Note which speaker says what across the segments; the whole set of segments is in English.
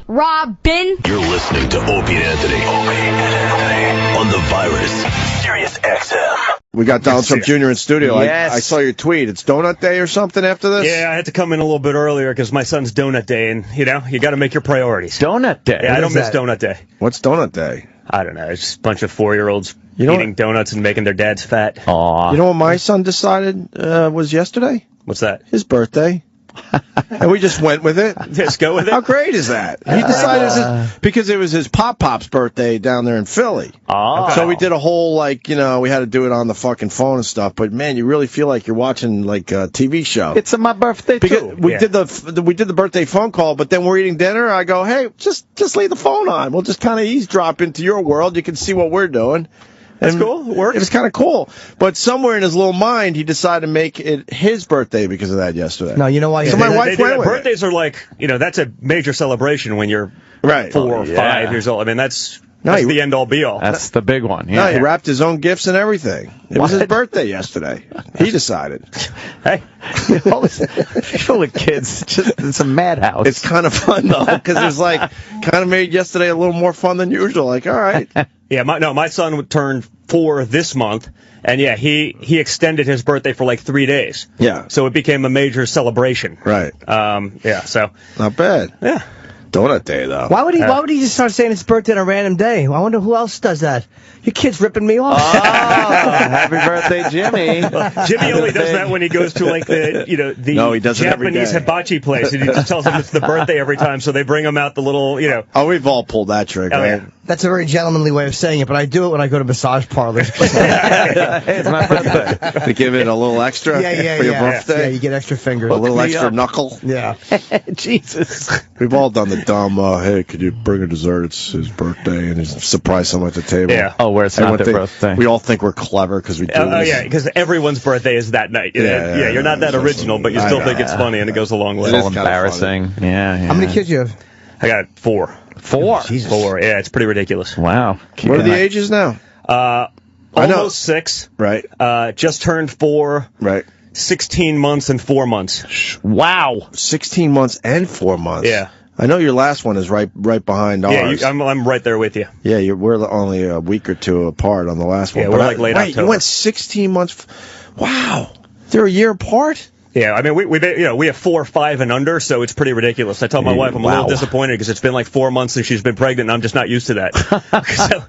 Speaker 1: Robin.
Speaker 2: You're listening to Opie Anthony. On the virus. Sirius XM.
Speaker 3: We got Donald Trump Jr. in studio.
Speaker 4: Yes.
Speaker 3: I saw your tweet. It's Donut Day or something after this?
Speaker 5: Yeah, I had to come in a little bit earlier because my son's Donut Day, and, you got to make your priorities.
Speaker 4: Donut Day?
Speaker 5: Yeah, I don't miss Donut Day.
Speaker 3: What's Donut Day?
Speaker 5: I don't know. It's just a bunch of 4-year-olds eating donuts and making their dads fat.
Speaker 4: Aww.
Speaker 3: You know what my son decided was yesterday?
Speaker 5: What's that?
Speaker 3: His birthday. And we just went with it.
Speaker 5: Just go with it?
Speaker 3: How great is that? He decided because it was his Pop-Pop's birthday down there in Philly.
Speaker 4: Oh.
Speaker 3: So we did a whole, we had to do it on the fucking phone and stuff. But, man, you really feel like you're watching, a TV show.
Speaker 4: It's my birthday,
Speaker 3: because
Speaker 4: too.
Speaker 3: we did the birthday phone call, but then we're eating dinner. I go, hey, just leave the phone on. We'll just kind of eavesdrop into your world. You can see what we're doing.
Speaker 5: That's cool. It works.
Speaker 3: It was kind of cool. But somewhere in his little mind, he decided to make it his birthday because of that yesterday.
Speaker 6: No, you know why?
Speaker 3: So my wife went with it.
Speaker 5: Birthdays are that's a major celebration when you're 4 or 5 years old. I mean, that's the end-all, be-all.
Speaker 4: That's the big one.
Speaker 3: Yeah. No, he wrapped his own gifts and everything. It was his birthday yesterday. He decided.
Speaker 5: Hey.
Speaker 4: Full of kids. It's a madhouse.
Speaker 3: It's kind of fun, though, because it kind of made yesterday a little more fun than usual. All right.
Speaker 5: Yeah, my son would turn 4 this month, and he extended his birthday for 3 days.
Speaker 3: Yeah.
Speaker 5: So it became a major celebration.
Speaker 3: Right.
Speaker 5: So.
Speaker 3: Not bad.
Speaker 5: Yeah.
Speaker 3: Donut Day, though.
Speaker 6: Why would he just start saying it's birthday on a random day? I wonder who else does that. Your kid's ripping me off.
Speaker 4: Oh, happy birthday, Jimmy.
Speaker 5: Jimmy only does that when he goes to
Speaker 3: he does
Speaker 5: Japanese hibachi place, and he just tells them it's the birthday every time, so they bring him out the little,
Speaker 3: Oh, we've all pulled that trick, right?
Speaker 5: Yeah.
Speaker 6: That's a very gentlemanly way of saying it, but I do it when I go to massage parlors.
Speaker 4: Hey, it's my birthday.
Speaker 3: To give it a little extra for your birthday?
Speaker 6: Yeah, you get extra fingers.
Speaker 3: A little extra knuckle?
Speaker 6: Yeah.
Speaker 4: Jesus.
Speaker 3: We've all done the dumb, hey, could you bring a dessert? It's his birthday, and surprise someone at the table.
Speaker 5: Yeah.
Speaker 4: Oh, where it's not their birthday.
Speaker 3: We all think we're clever because we do this.
Speaker 5: Oh, yeah, because everyone's birthday is that night. You're not that original, but you still think it's funny, and it goes a long way.
Speaker 4: It's all embarrassing. Yeah.
Speaker 6: How many kids you have?
Speaker 5: I got 4.
Speaker 4: 4?
Speaker 6: Jesus.
Speaker 5: 4, yeah, it's pretty ridiculous.
Speaker 4: Wow.
Speaker 3: What are the ages now?
Speaker 5: Almost 6.
Speaker 3: Right.
Speaker 5: Just turned 4.
Speaker 3: Right.
Speaker 5: 16 months and 4 months.
Speaker 4: Wow.
Speaker 3: 16 months and 4 months.
Speaker 5: Yeah.
Speaker 3: I know your last one is right behind ours.
Speaker 5: Yeah, I'm right there with you.
Speaker 3: Yeah, we're only a week or two apart on the last one.
Speaker 5: Yeah, we're late October.
Speaker 3: You went 16 months. Wow. They're a year apart?
Speaker 5: Yeah, I mean, we have 4, 5, and under, so it's pretty ridiculous. I tell my wife I'm a little disappointed because it's been 4 months since she's been pregnant, and I'm just not used to that. So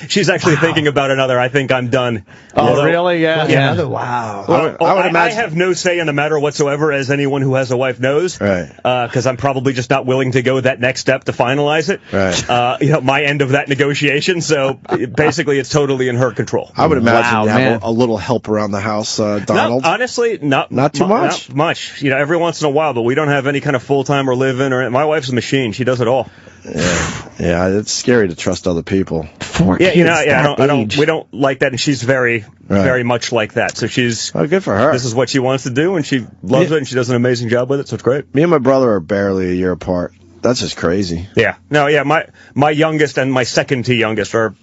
Speaker 5: she's actually thinking about another. I think I'm done.
Speaker 4: Oh, really? Yeah.
Speaker 6: Another, wow.
Speaker 3: I would imagine.
Speaker 5: I have no say in the matter whatsoever, as anyone who has a wife knows.
Speaker 3: Right.
Speaker 5: Because I'm probably just not willing to go that next step to finalize it.
Speaker 3: Right.
Speaker 5: My end of that negotiation. So basically, it's totally in her control.
Speaker 3: I would imagine you have a little help around the house, Donald.
Speaker 5: No, honestly, not
Speaker 3: too much.
Speaker 5: Not much. Every once in a while, but we don't have any kind of full-time or live-in. My wife's a machine. She does it all.
Speaker 3: Yeah, it's scary to trust other people.
Speaker 4: 4 kids
Speaker 5: we don't like that, and she's very much like that. So she's
Speaker 3: good for her.
Speaker 5: This is what she wants to do, and she loves it, and she does an amazing job with it. So it's great.
Speaker 3: Me and my brother are barely a year apart. That's just crazy.
Speaker 5: Yeah. No. Yeah. My youngest and my second to youngest are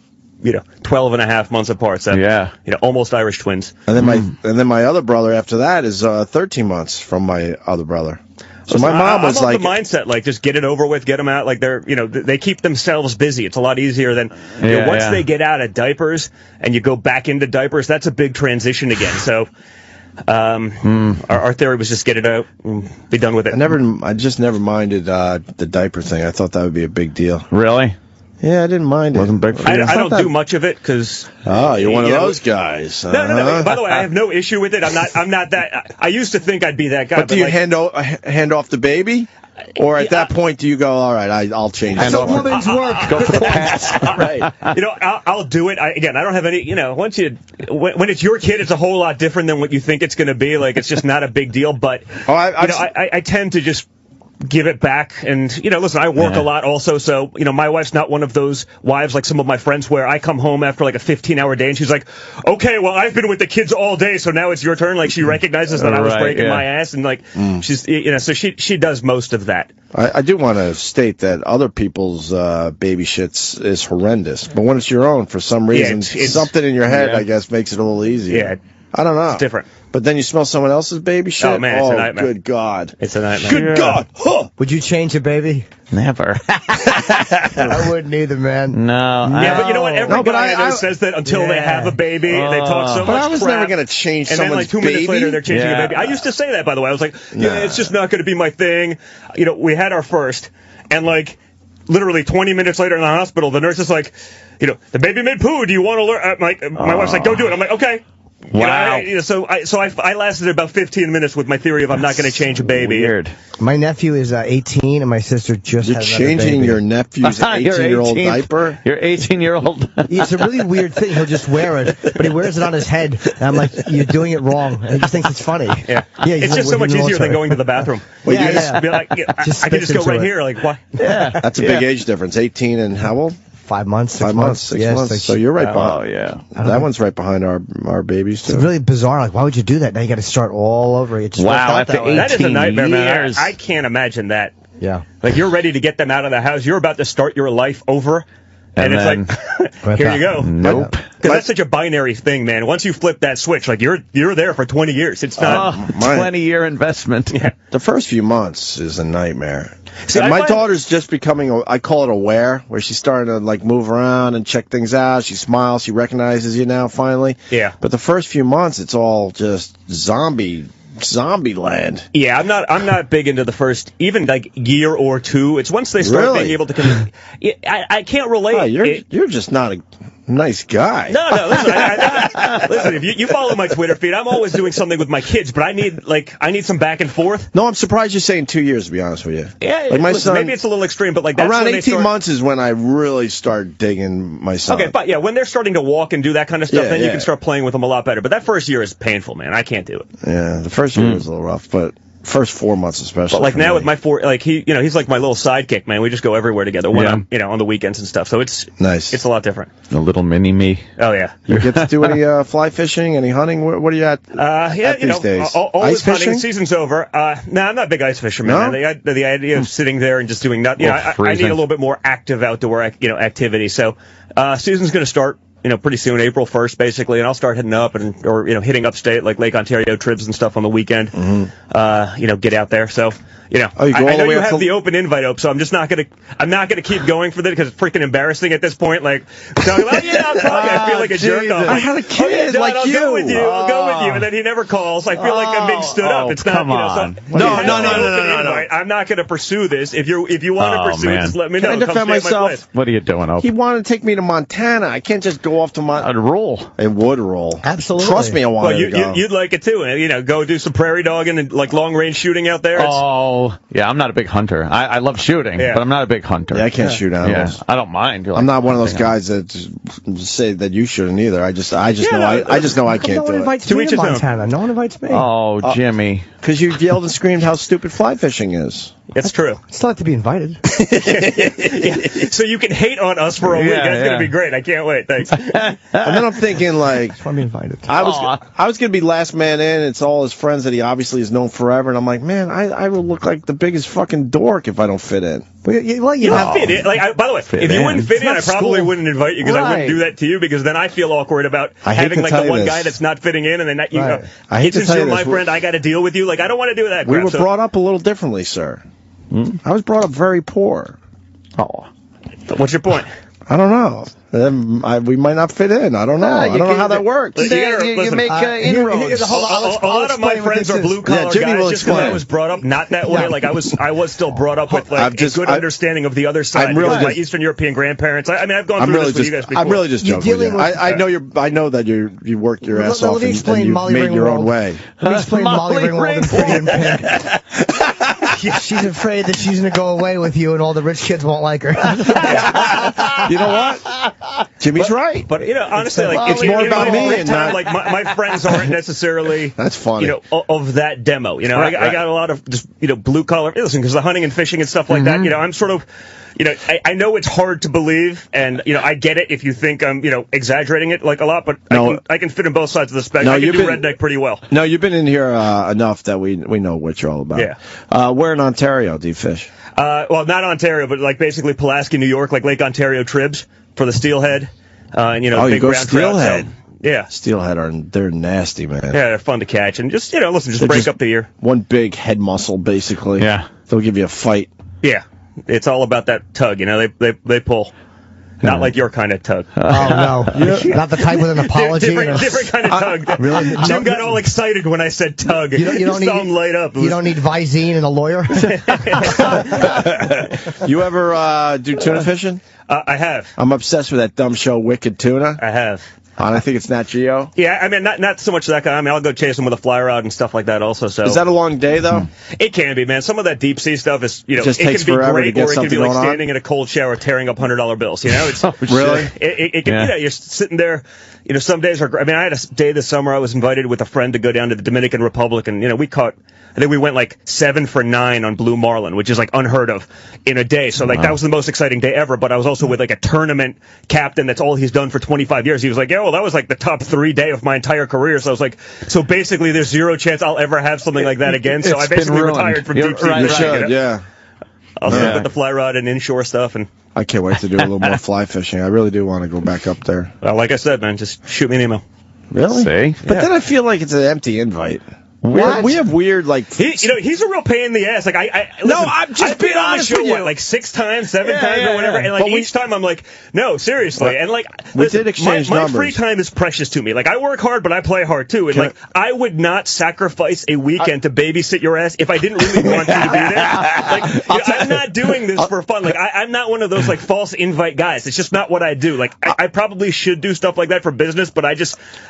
Speaker 5: 12 and a half months apart. So, almost Irish twins.
Speaker 3: And then my other brother after that is 13 months from my other brother. So my mom was
Speaker 5: the mindset, just get it over with, get them out. They keep themselves busy. It's a lot easier than once they get out of diapers and you go back into diapers. That's a big transition again. So, our theory was just get it out, and be done with it.
Speaker 3: I just never minded the diaper thing. I thought that would be a big deal.
Speaker 4: Really?
Speaker 3: Yeah, I didn't mind it.
Speaker 4: Wasn't big for you?
Speaker 5: I don't do much of it because.
Speaker 3: Oh, you're one of those guys.
Speaker 5: No. By the way, I have no issue with it. I'm not that. I used to think I'd be that guy.
Speaker 3: But do you hand off the baby? Or at that point, do you go, all right, I'll change it?
Speaker 6: That's a woman's work.
Speaker 4: Go for the pass.
Speaker 5: Right. I'll do it. I don't have any, when it's your kid, it's a whole lot different than what you think it's going to be. It's just not a big deal. But, I tend to just give it back. And, listen, I work a lot also. So, my wife's not one of those wives like some of my friends where I come home after a 15-hour day and she's like, okay, well, I've been with the kids all day, so now it's your turn. She recognizes that I was breaking my ass. And she's, so she does most of that.
Speaker 3: I do want to state that other people's baby shits is horrendous. But when it's your own, for some reason, something in your head, I guess, makes it a little easier.
Speaker 5: Yeah.
Speaker 3: I don't know.
Speaker 5: It's different.
Speaker 3: But then you smell someone else's baby shit.
Speaker 5: Oh, man, it's a nightmare.
Speaker 3: Good God.
Speaker 5: It's a nightmare.
Speaker 3: Good God. Huh.
Speaker 6: Would you change a baby?
Speaker 4: Never.
Speaker 6: I wouldn't either, man.
Speaker 4: No.
Speaker 5: Yeah, but you know what? Every guy I know says that until they
Speaker 6: Yeah.
Speaker 5: have a baby, they talk so much
Speaker 3: But I was
Speaker 5: crap,
Speaker 3: never going to change
Speaker 5: and then
Speaker 3: someone's
Speaker 5: like 2
Speaker 3: baby.
Speaker 5: minutes later they're changing
Speaker 4: Yeah.
Speaker 5: a baby. I used to say that, by the way. I was like, yeah,
Speaker 3: Nah.
Speaker 5: it's just not going to be my thing. You know, we had our first, and like literally 20 minutes later in the hospital, the nurse is like, you know, the baby made poo. Do you want to learn? My wife's like, go do it. I'm like, okay.
Speaker 4: Wow.
Speaker 5: So I lasted about 15 minutes with my theory of I'm not going to change a baby.
Speaker 4: Weird.
Speaker 6: My nephew is 18, and my sister just
Speaker 3: You're
Speaker 6: had another
Speaker 3: changing
Speaker 6: baby.
Speaker 3: your nephew's
Speaker 4: Your
Speaker 3: 18-year-old
Speaker 4: 18
Speaker 3: diaper?
Speaker 4: Your 18-year-old.
Speaker 6: It's a really weird thing. He'll just wear it, but he wears it on his head. And I'm like, you're doing it wrong. And he just thinks it's funny.
Speaker 5: Yeah.
Speaker 6: He's
Speaker 5: It's
Speaker 6: like,
Speaker 5: just so
Speaker 6: we're
Speaker 5: much
Speaker 6: doing
Speaker 5: easier than
Speaker 6: military.
Speaker 5: going to the bathroom.
Speaker 6: Well,
Speaker 5: You
Speaker 6: yeah,
Speaker 5: just
Speaker 6: yeah.
Speaker 5: be like, I
Speaker 6: Just
Speaker 5: can just go
Speaker 6: spits
Speaker 5: right
Speaker 6: into it.
Speaker 5: here. Like, why?
Speaker 4: Yeah.
Speaker 3: That's a big age difference. 18 and how old?
Speaker 6: 5 months, 6
Speaker 3: 5 months, 6
Speaker 6: Yes,
Speaker 3: months.
Speaker 6: like,
Speaker 3: So you're right
Speaker 4: Oh,
Speaker 3: behind.
Speaker 4: yeah.
Speaker 3: That one's right behind our babies, too.
Speaker 6: it's really bizarre. Like, why would you do that? Now you got to start all over. It just
Speaker 4: Wow,
Speaker 6: worked out
Speaker 4: after
Speaker 6: that way.
Speaker 5: That is a
Speaker 4: 18
Speaker 5: nightmare, man.
Speaker 4: years.
Speaker 5: I can't imagine that.
Speaker 6: Yeah.
Speaker 5: Like, you're ready to get them out of the house. You're about to start your life over. And it's
Speaker 4: then-
Speaker 5: like, here you go.
Speaker 4: Nope.
Speaker 5: Because that's such a binary thing, man. Once you flip that switch, like, you're there for 20 years. It's not...
Speaker 4: Oh, 20-year investment.
Speaker 5: Yeah.
Speaker 3: The first few months is a nightmare.
Speaker 5: See,
Speaker 3: And
Speaker 5: I
Speaker 3: my
Speaker 5: find-
Speaker 3: daughter's just becoming, I call it aware, where she's starting to like move around and check things out. She smiles, she recognizes you now finally.
Speaker 5: Yeah.
Speaker 3: But the first few months, it's all just zombie land.
Speaker 5: Yeah, I'm not big into the first, even like year or two. It's once they start
Speaker 3: Really?
Speaker 5: being able to... I can't relate.
Speaker 3: Oh, you're just not a nice guy.
Speaker 5: No, listen, listen, if you follow my Twitter feed, I'm always doing something with my kids, but I need some back and forth.
Speaker 3: No, I'm surprised you're saying 2 years, to be honest with you.
Speaker 5: Yeah,
Speaker 3: like my
Speaker 5: listen,
Speaker 3: son,
Speaker 5: maybe it's a little extreme, but like that's
Speaker 3: around
Speaker 5: when they
Speaker 3: 18
Speaker 5: start,
Speaker 3: months is when I really start digging my son.
Speaker 5: Okay, but yeah, when they're starting to walk and do that kind of stuff,
Speaker 3: Yeah,
Speaker 5: then you
Speaker 3: yeah.
Speaker 5: can start playing with them a lot better. But that first year is painful, man. I can't do it.
Speaker 3: Yeah, the first year was a little rough, but first 4 months especially.
Speaker 5: But like
Speaker 3: for
Speaker 5: now
Speaker 3: me.
Speaker 5: with my he's like my little sidekick, man. We just go everywhere together when I'm, on the weekends and stuff. So it's
Speaker 3: Nice.
Speaker 5: It's a lot different.
Speaker 4: A little mini-me.
Speaker 5: Oh yeah.
Speaker 3: You get to do any fly fishing, any hunting? What are you at?
Speaker 5: Yeah,
Speaker 3: these days?
Speaker 5: all
Speaker 3: Ice
Speaker 5: this hunting
Speaker 3: fishing?
Speaker 5: season's over. No, I'm not a big ice fisherman.
Speaker 3: No?
Speaker 5: Man. The idea of sitting there and just doing nothing, I need
Speaker 4: freezing.
Speaker 5: a little bit more active outdoor, activity. So, season's going to start, pretty soon, April 1st, basically, and I'll start heading up or hitting upstate, like Lake Ontario trips and stuff on the weekend. Get out there. So,
Speaker 3: Oh, you go
Speaker 5: I
Speaker 3: all the
Speaker 5: know
Speaker 3: way
Speaker 5: you
Speaker 3: up
Speaker 5: have
Speaker 3: to-
Speaker 5: the open invite up, so I'm not gonna keep going for that because it's freaking embarrassing at this point. Like, talking about, I'll call you. I feel like a jerk. Off.
Speaker 3: I had a kid
Speaker 5: okay, John,
Speaker 3: like
Speaker 5: I'll
Speaker 3: you.
Speaker 5: go with you. I'll go with you, and then he never calls. I feel like I'm being stood up. It's not,
Speaker 4: come on.
Speaker 5: So,
Speaker 3: No,
Speaker 5: you have
Speaker 3: no,
Speaker 5: the
Speaker 3: no,
Speaker 5: open
Speaker 3: no.
Speaker 5: invite. I'm not gonna pursue this. If you want to
Speaker 4: Oh,
Speaker 5: pursue it,
Speaker 4: man.
Speaker 5: just let me
Speaker 3: Can
Speaker 5: know.
Speaker 3: I
Speaker 5: Come
Speaker 3: defend
Speaker 5: stay at my
Speaker 3: myself?
Speaker 5: place.
Speaker 4: What are you doing, Opie?
Speaker 3: He wanted to take me to Montana. I can't just go off to
Speaker 4: I'd roll.
Speaker 3: It would roll.
Speaker 6: Absolutely.
Speaker 3: Trust me, I
Speaker 5: Well,
Speaker 3: wanted to go.
Speaker 5: you'd like it too. Go do some prairie dogging and like long range shooting out there.
Speaker 4: Oh, yeah, I'm not a big hunter. I love shooting,
Speaker 5: Yeah.
Speaker 4: but I'm not a big hunter.
Speaker 3: Yeah, I can't shoot animals.
Speaker 4: Yeah, I don't mind.
Speaker 3: I'm not one of those guys that just say that you shouldn't either. I just know I can't
Speaker 6: No one
Speaker 3: do it.
Speaker 6: invites
Speaker 5: To
Speaker 6: me
Speaker 5: each
Speaker 6: to
Speaker 5: his own.
Speaker 6: Montana. No one invites me.
Speaker 4: Oh, Jimmy.
Speaker 3: Because you yelled and screamed how stupid fly fishing is.
Speaker 5: It's true.
Speaker 6: I still have to be invited.
Speaker 5: So you can hate on us for a week. That's
Speaker 4: yeah.
Speaker 5: gonna be great. I can't wait. Thanks.
Speaker 3: And then I'm thinking like,
Speaker 6: I want to be invited.
Speaker 3: I was gonna be last man in. It's all his friends that he obviously has known forever, and I'm like, man, I will look like the biggest fucking dork if I don't fit in.
Speaker 6: Well, you
Speaker 5: Not
Speaker 6: have
Speaker 5: fit in. By the way, if you
Speaker 4: in.
Speaker 5: wouldn't fit
Speaker 6: It's
Speaker 5: in, I
Speaker 6: not
Speaker 5: probably
Speaker 6: school.
Speaker 5: wouldn't invite you because I
Speaker 3: Right.
Speaker 5: wouldn't do that to you because then I feel awkward about
Speaker 3: I hate
Speaker 5: having
Speaker 3: to
Speaker 5: like
Speaker 3: tell
Speaker 5: the
Speaker 3: you
Speaker 5: one
Speaker 3: this.
Speaker 5: guy that's not fitting in and then you
Speaker 6: Right.
Speaker 5: know,
Speaker 3: I hate to
Speaker 5: since
Speaker 3: tell
Speaker 5: you're
Speaker 3: you
Speaker 5: my
Speaker 3: this.
Speaker 5: friend, I got to deal with you. Like I don't want to do that.
Speaker 3: We
Speaker 5: crap,
Speaker 3: were
Speaker 5: so-
Speaker 3: brought up a little differently, sir. I was brought up very poor.
Speaker 4: Oh.
Speaker 5: What's your point?
Speaker 3: I don't know. We might not fit in. I don't know. I don't know how that works.
Speaker 5: You
Speaker 4: You make inroads.
Speaker 6: Hold on,
Speaker 5: A lot of my friends are blue collar
Speaker 3: Yeah, Jimmy
Speaker 5: guys.
Speaker 3: will
Speaker 5: Just because I
Speaker 3: explain.
Speaker 5: was brought up not that way. Like I was still brought up with like a good understanding of the other side.
Speaker 3: I'm really
Speaker 5: because my
Speaker 3: just-
Speaker 5: Eastern European grandparents. I mean, I've gone
Speaker 3: I'm
Speaker 5: through
Speaker 3: really
Speaker 5: this with you guys
Speaker 3: just.
Speaker 5: before.
Speaker 3: I'm really just
Speaker 6: You're
Speaker 3: joking. With
Speaker 6: dealing
Speaker 3: you.
Speaker 6: with-
Speaker 3: I know that you worked your ass
Speaker 6: Let
Speaker 3: off
Speaker 6: me
Speaker 3: and
Speaker 6: explain
Speaker 3: you
Speaker 6: Molly
Speaker 3: made your own
Speaker 6: Ringwald.
Speaker 3: way.
Speaker 6: Let me explain Molly
Speaker 4: Molly
Speaker 6: Ringwald and Pretty in Pink. She's afraid that she's going to go away with you and all the rich kids won't like her.
Speaker 3: You know what? Jimmy's right.
Speaker 5: But honestly, like
Speaker 3: it's more about me and not-
Speaker 5: like my friends aren't necessarily
Speaker 3: That's funny.
Speaker 5: of that demo.
Speaker 3: Right,
Speaker 5: I got a lot of just blue collar. Listen, because the hunting and fishing and stuff like that. I'm sort of. I know it's hard to believe, and I get it if you think I'm exaggerating it like a lot, but
Speaker 3: No.
Speaker 5: I can fit in both sides of the spectrum.
Speaker 3: No,
Speaker 5: I can
Speaker 3: you've
Speaker 5: do
Speaker 3: been-
Speaker 5: redneck pretty well.
Speaker 3: No, you've been in here enough that we know what you're all about.
Speaker 5: Yeah.
Speaker 3: Where in Ontario do you fish?
Speaker 5: Well, not Ontario, but like basically Pulaski, New York, like Lake Ontario tribs for the steelhead. And
Speaker 3: Oh, you
Speaker 5: big
Speaker 3: go
Speaker 5: brown trout.
Speaker 3: steelhead.
Speaker 5: So, Yeah.
Speaker 3: Steelhead they're nasty, man.
Speaker 5: Yeah, they're fun to catch. And just, listen, just
Speaker 3: They're
Speaker 5: break
Speaker 3: just
Speaker 5: up the year.
Speaker 3: One big head muscle, basically.
Speaker 4: Yeah.
Speaker 3: They'll give you a fight.
Speaker 5: Yeah. It's all about that tug, they pull. Not like your kind of tug.
Speaker 6: Oh, no. Not the type with an apology.
Speaker 5: Different kind of tug.
Speaker 6: Really?
Speaker 5: Jim got all excited when I said tug.
Speaker 6: You don't
Speaker 5: saw him light up.
Speaker 6: You don't need Visine and a lawyer?
Speaker 3: You ever do tuna fishing?
Speaker 5: I have.
Speaker 3: I'm obsessed with that dumb show, Wicked Tuna.
Speaker 5: I have.
Speaker 3: I think it's Nat Geo.
Speaker 5: Yeah, I mean, not so much that guy. I mean, I'll go chase them with a fly rod and stuff like that also. So
Speaker 3: is that a long day, though?
Speaker 5: It can be, man. Some of that deep sea stuff is,
Speaker 3: it just takes
Speaker 5: can be
Speaker 3: forever
Speaker 5: great,
Speaker 3: to get
Speaker 5: or it can be like
Speaker 3: something
Speaker 5: standing in a cold shower tearing up $100 bills. It's
Speaker 3: really.
Speaker 5: It can, you're sitting there. Some days are. I mean, I had a day this summer. I was invited with a friend to go down to the Dominican Republic, and we caught. I think we went like 7 for 9 on blue marlin, which is like unheard of in a day. So that was the most exciting day ever. But I was also with like a tournament captain. That's all he's done for 25 years. He was like, yeah, well, that was like the top 3 day of my entire career. So I was like, so basically, there's zero chance I'll ever have something like that again. So I basically retired from deep sea fishing.
Speaker 3: Yeah.
Speaker 5: I'll stick with the fly rod and inshore stuff, and
Speaker 3: I can't wait to do a little more fly fishing. I really do want to go back up there.
Speaker 5: Well, like I said, man, just shoot me an email.
Speaker 3: Really?
Speaker 4: See?
Speaker 3: But then I feel like it's an empty invite. We have weird, like...
Speaker 5: he's a real pain in the ass. Like, listen,
Speaker 3: I'm just being honest with you.
Speaker 5: Like 6 times, 7 times, or whatever. And like each time I'm like, no, seriously. And like,
Speaker 3: we did exchange
Speaker 5: my
Speaker 3: numbers.
Speaker 5: free time is precious to me. Like, I work hard, but I play hard too. And I would not sacrifice a weekend to babysit your ass if I didn't really want you to be there. Like, I'm not doing this for fun. Like, I'm not one of those like false invite guys. It's just not what I do. Like, I probably should do stuff like that for business, but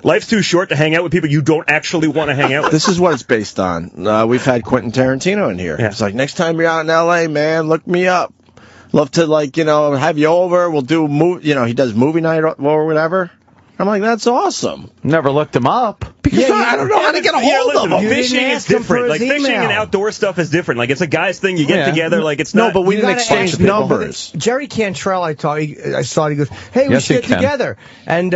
Speaker 5: life's too short to hang out with people you don't actually want to hang out with.
Speaker 3: This is what it's based on. We've had Quentin Tarantino in here. Yeah. It's like, next time you're out in L.A., man, look me up. Love to, have you over. We'll do, he does movie night or whatever. I'm like, that's awesome.
Speaker 4: Never looked him up.
Speaker 3: Because I don't know how to get a hold of him.
Speaker 5: Fishing is different. Like, fishing and outdoor stuff is different. Like, it's a guy's thing. You get together. Like, it's not.
Speaker 3: No, but we didn't exchange numbers.
Speaker 6: Jerry Cantrell, I saw it. He goes, hey, we should get together. And,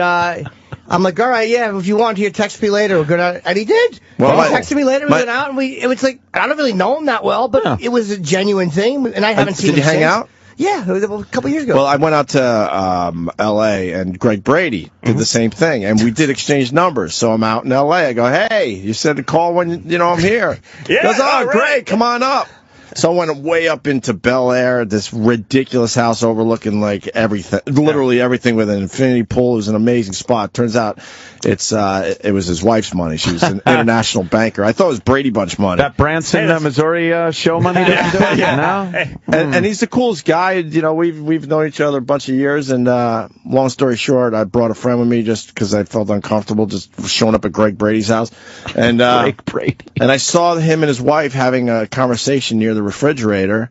Speaker 6: I'm like, all right, yeah, if you want to, text me later. We're going to, and he did. Well, he texted me later. We went out, and it was like, I don't really know him that well, but it was a genuine thing, and I haven't seen him since.
Speaker 3: Did you hang out?
Speaker 6: Yeah, it was a couple years ago.
Speaker 3: Well, I went out to L.A., and Greg Brady did the same thing, and we did exchange numbers. So I'm out in L.A. I go, hey, you said to call when, I'm here. He goes, oh, great, come on up. So I went way up into Bel Air, this ridiculous house overlooking like everything, literally everything with an infinity pool. It was an amazing spot. Turns out it was his wife's money. She was an international banker. I thought it was Brady Bunch money.
Speaker 4: That Branson, Missouri show money didn't do it? No?
Speaker 3: And he's the coolest guy. We've known each other a bunch of years. And long story short, I brought a friend with me just because I felt uncomfortable just showing up at Greg Brady's house. And
Speaker 4: Greg Brady. And
Speaker 3: I saw him and his wife having a conversation near the refrigerator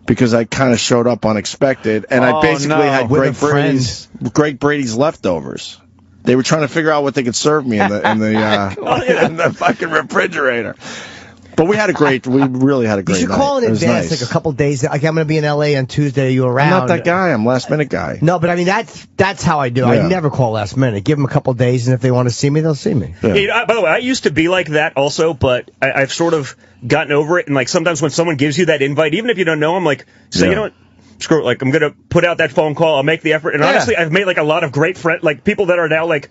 Speaker 3: because I kind of showed up unexpected, and I basically had Greg Brady's leftovers. They were trying to figure out what they could serve me in the fucking refrigerator. But we really had a great night.
Speaker 6: You should call in advance, like a couple days. Like, I'm going to be in L.A. on Tuesday. Are you around?
Speaker 3: I'm not that guy. I'm last minute guy.
Speaker 6: No, but I mean, that's how I do. Yeah. I never call last minute. Give them a couple days, and if they want to see me, they'll see me.
Speaker 5: Yeah. By the way, I used to be like that also, but I've sort of gotten over it. And like sometimes when someone gives you that invite, even if you don't know them, like, say, you know what? Screw it. Like, I'm going to put out that phone call. I'll make the effort. And honestly, I've made like a lot of great friends, like people that are now like